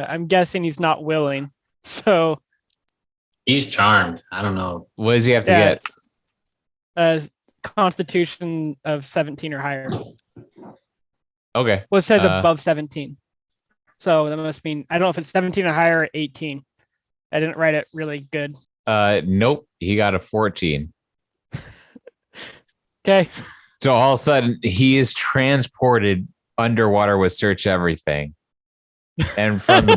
I'm guessing he's not willing. So He's charmed. I don't know. What does he have to Yeah. get? Constitution of 17 or higher. Okay. Well, it says above 17. So that must mean, I don't know if it's 17 or higher or 18. I didn't write it really good. Nope. He got a 14. Okay. So all of a sudden, he is transported underwater with search everything, and from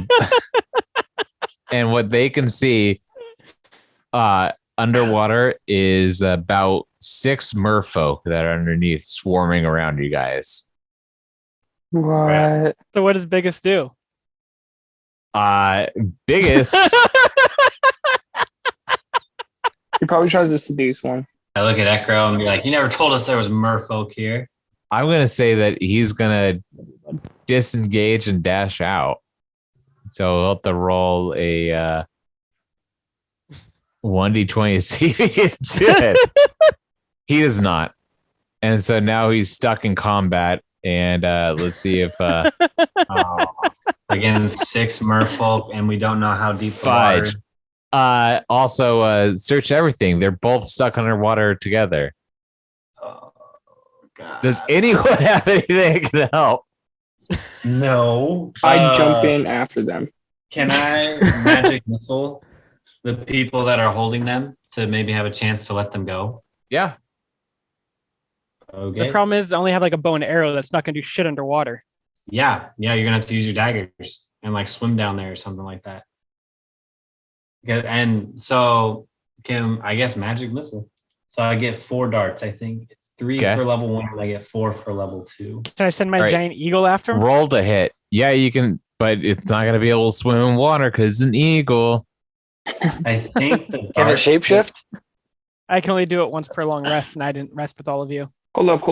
and what they can see, underwater is about 6 merfolk that are underneath, swarming around you guys. What? So what does Biggus do? Biggest. He probably tries to seduce one. I look at Ekro and be like, "You never told us there was merfolk here." I'm gonna say that he's gonna disengage and dash out. So he'll have to roll a 1d20 to see if he can do it. He does not. And so now he's stuck in combat. And let's see if Again, 6 merfolk, and we don't know how deep the water. Fudge. Also, search everything. They're both stuck underwater together. Oh, God. Does anyone have anything that can help? No. I jump in after them. Can I magic missile the people that are holding them to maybe have a chance to let them go? Yeah. Okay. The problem is I only have like a bow and arrow that's not gonna do shit underwater. Yeah, you're gonna have to use your daggers and like swim down there or something like that. And so I guess magic missile. So I get 4 darts. I think it's 3 for level 1, and I get 4 for level 2. Can I send my giant eagle after him? Roll to hit. Yeah, you can, but it's not gonna be able to swim in water because it's an eagle. I think the Can it shapeshift? I can only do it once per long rest, and I didn't rest with all of you. Hold up.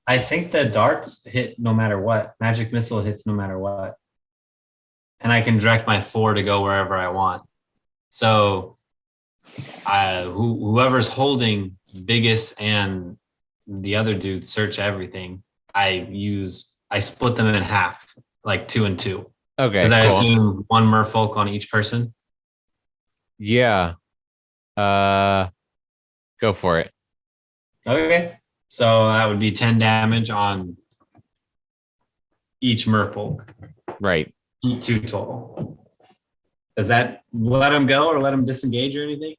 I think the darts hit no matter what. Magic missile hits no matter what. And I can direct my 4 to go wherever I want. So whoever's holding Biggus and the other dude search everything. I split them in half, like 2 and 2. Okay. Because I assume 1 merfolk on each person. Yeah. Go for it. Okay. So that would be 10 damage on each merfolk. Right. 2 total. Does that let him go or let him disengage or anything?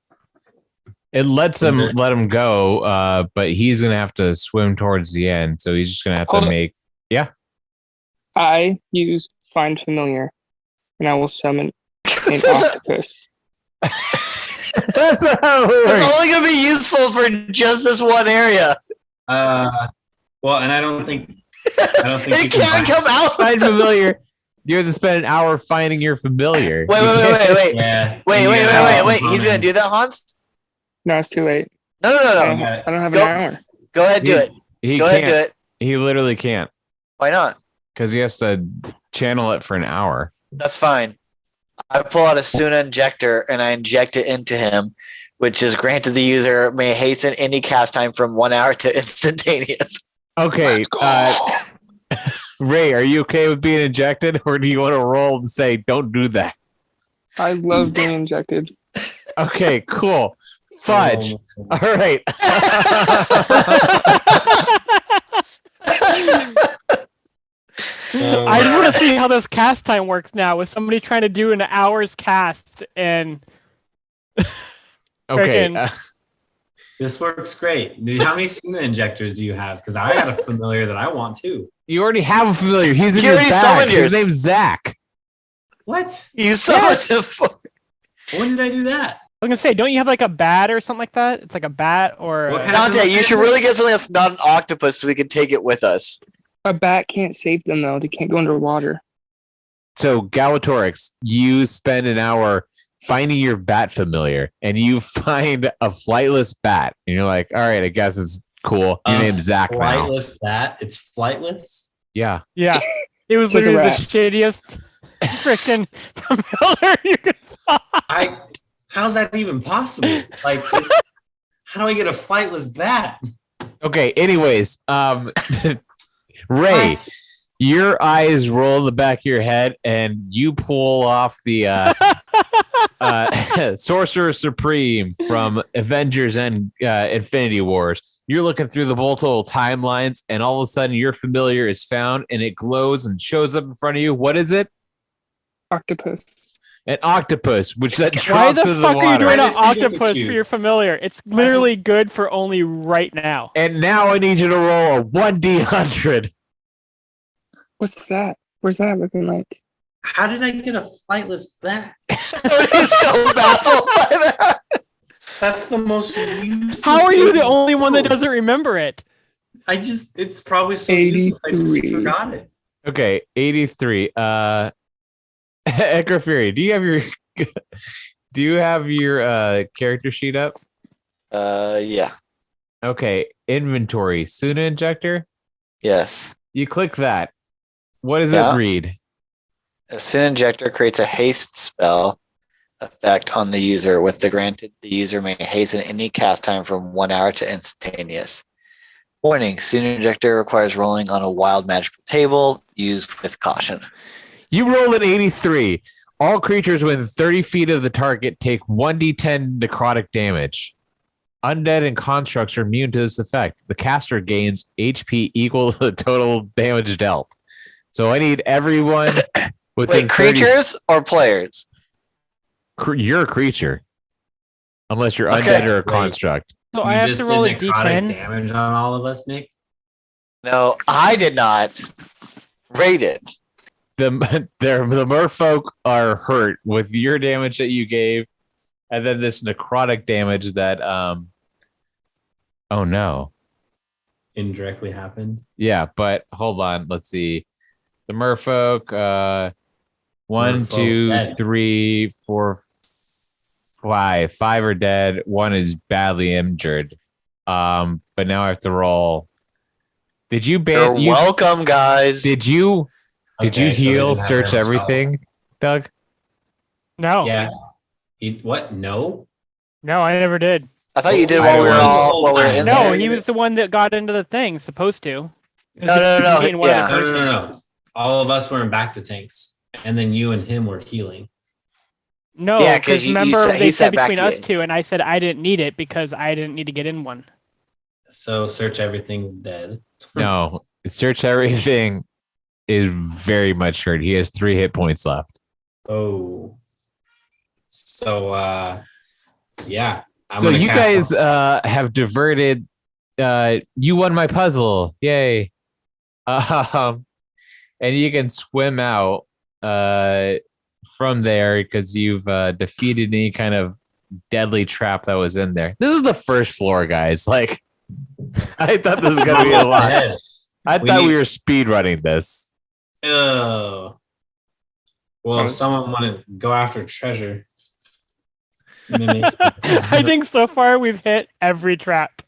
It lets him let him go, but he's gonna have to swim towards the end, so he's just gonna have to make. Yeah. I use Find Familiar, and I will summon an octopus. That's how it works. It's only gonna be useful for just this one area. Well, and I don't think It can't come out. Find familiar. You have to spend an hour finding your familiar. Wait. Yeah. Wait. He's gonna do that, Hans? No, it's too late. No. I don't have an hour. Go ahead, do it. He Go can't. ahead, do it. He literally can't Why not? because he has to channel it for an hour. That's fine. I pull out a Suna injector and I inject it into him, which is granted the user may hasten any cast time from 1 hour to instantaneous. Okay. Ray, are you okay with being injected, or do you want to roll and say, "Don't do that"? I love being injected. Okay, cool. Fudge. All right. I just want to see how this cast time works now with somebody trying to do an hour's cast and. Okay. This works great. How many Suna injectors do you have? Because I got a familiar that I want too. You already have a familiar. He's in You your already bag. summoned His yours. name's Zach. What? You summoned him. When did I do that? I was gonna say, don't you have like a bat or something like that? It's like a bat or. What kind of- Dante, you should really get something that's not an octopus so we can take it with us. A bat can't save them though. They can't go underwater. So, Galbatorix, you spend an hour finding your bat familiar, and you find a flightless bat. And you're like, all right, I guess it's cool. Your name's Zach now. Flightless bat. It's flightless. Yeah. Yeah, it was Just a literally the rat. shittiest freaking familiar you could find. How's that even possible? Like, how do I get a flightless bat? Okay. Anyways, Ray, What? your eyes roll in the back of your head, and you pull off the Sorcerer Supreme from Avengers and Infinity Wars. You're looking through the multiple timelines, and all of a sudden, your familiar is found, and it glows and shows up in front of you. What is it? Octopus. An octopus, which then Why drops the into the fuck are you water. doing an Why does it look octopus cute? for your familiar? It's literally good for only right now. And now I need you to roll a 1d100. What's that? Where's that looking like? How did I get a flightless bat? He's so baffled by that. That's the most useless How are you thing the in only one that world. doesn't remember it? It's probably so useless. I just 83. forgot it. Okay, 83. Ecroferia, do you have your character sheet up? Yeah. Okay, inventory, Suna injector. Yes. You click that. What does Yeah. it read? A Sin Injector creates a haste spell effect on the user. With the granted, the user may hasten any cast time from 1 hour to instantaneous. Warning, Senior Injector requires rolling on a wild magical table. Use with caution. You roll an 83. All creatures within 30 feet of the target take 1d10 necrotic damage. Undead and constructs are immune to this effect. The caster gains HP equal to the total damage dealt. So I need everyone within Wait, creatures or players? You're a creature. Unless you're Okay. undead or a Wait. So construct. You I have just to roll a did necrotic d10. damage on all of us, Nick. No, I did not. Rate it. The merfolk are hurt with your damage that you gave, and then this necrotic damage that oh no. Indirectly happened. Yeah, but hold on. Let's see. The merfolk, 1, Merfolk 2, dead. 3, 4, 5. 5 are dead. 1 is badly injured. But now I have to roll. Did you ban? You're welcome, guys. Did you Okay, so they heal? didn't have Search very much everything, Doug? No, health. Yeah. What? No. no, I never did. I thought you did I while we were was- all while we were in No, there. he was the one that got into the thing, supposed to. It was No, me and one yeah. other No. person. All of us were in back to tanks, and then you and him were healing. No, Yeah, 'cause because you remember said- he they said said back between to us you. two, and I said I didn't need it because I didn't need to get in one. So search everything's dead. No. Search everything is very much hurt. He has 3 hit points left. Oh. So yeah. I'm So gonna you cast guys have diverted. You won my puzzle. Yay. And you can swim out from there because you've defeated any kind of deadly trap that was in there. This is the first floor, guys. Like, I thought this was going to be a lot. dead. I We thought we need- were speed running this. Oh. Well, if someone want to go after treasure. Mimics. I think so far we've hit every trap.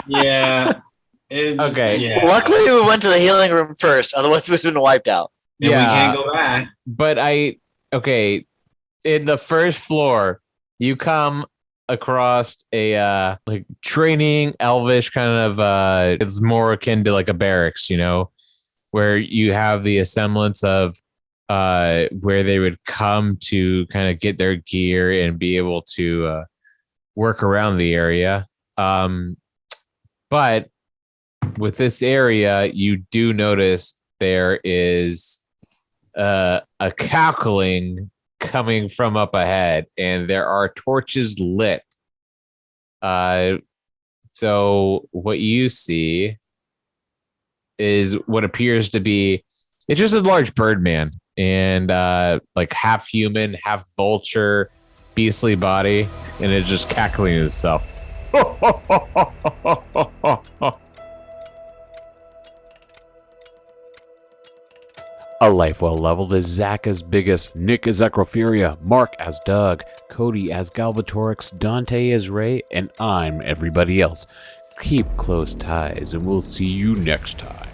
Yeah. It just- Okay. Yeah. Luckily, we went to the healing room first. Otherwise, we'd been wiped out. And we can't go back. But okay, in the first floor, you come across a like training elvish kind of it's more akin to like a barracks, you know, where you have the semblance of where they would come to kind of get their gear and be able to work around the area. But with this area, you do notice there is a cackling coming from up ahead, and there are torches lit. So what you see is what appears to be, it's just a large bird man, and like half human, half vulture, beastly body, and it's just cackling itself. A life well leveled is Zach as Biggus, Nick as Ecroferia, Mark as Doug, Cody as Galbatorix, Dante as Rae, and I'm everybody else. Keep close ties, and we'll see you next time.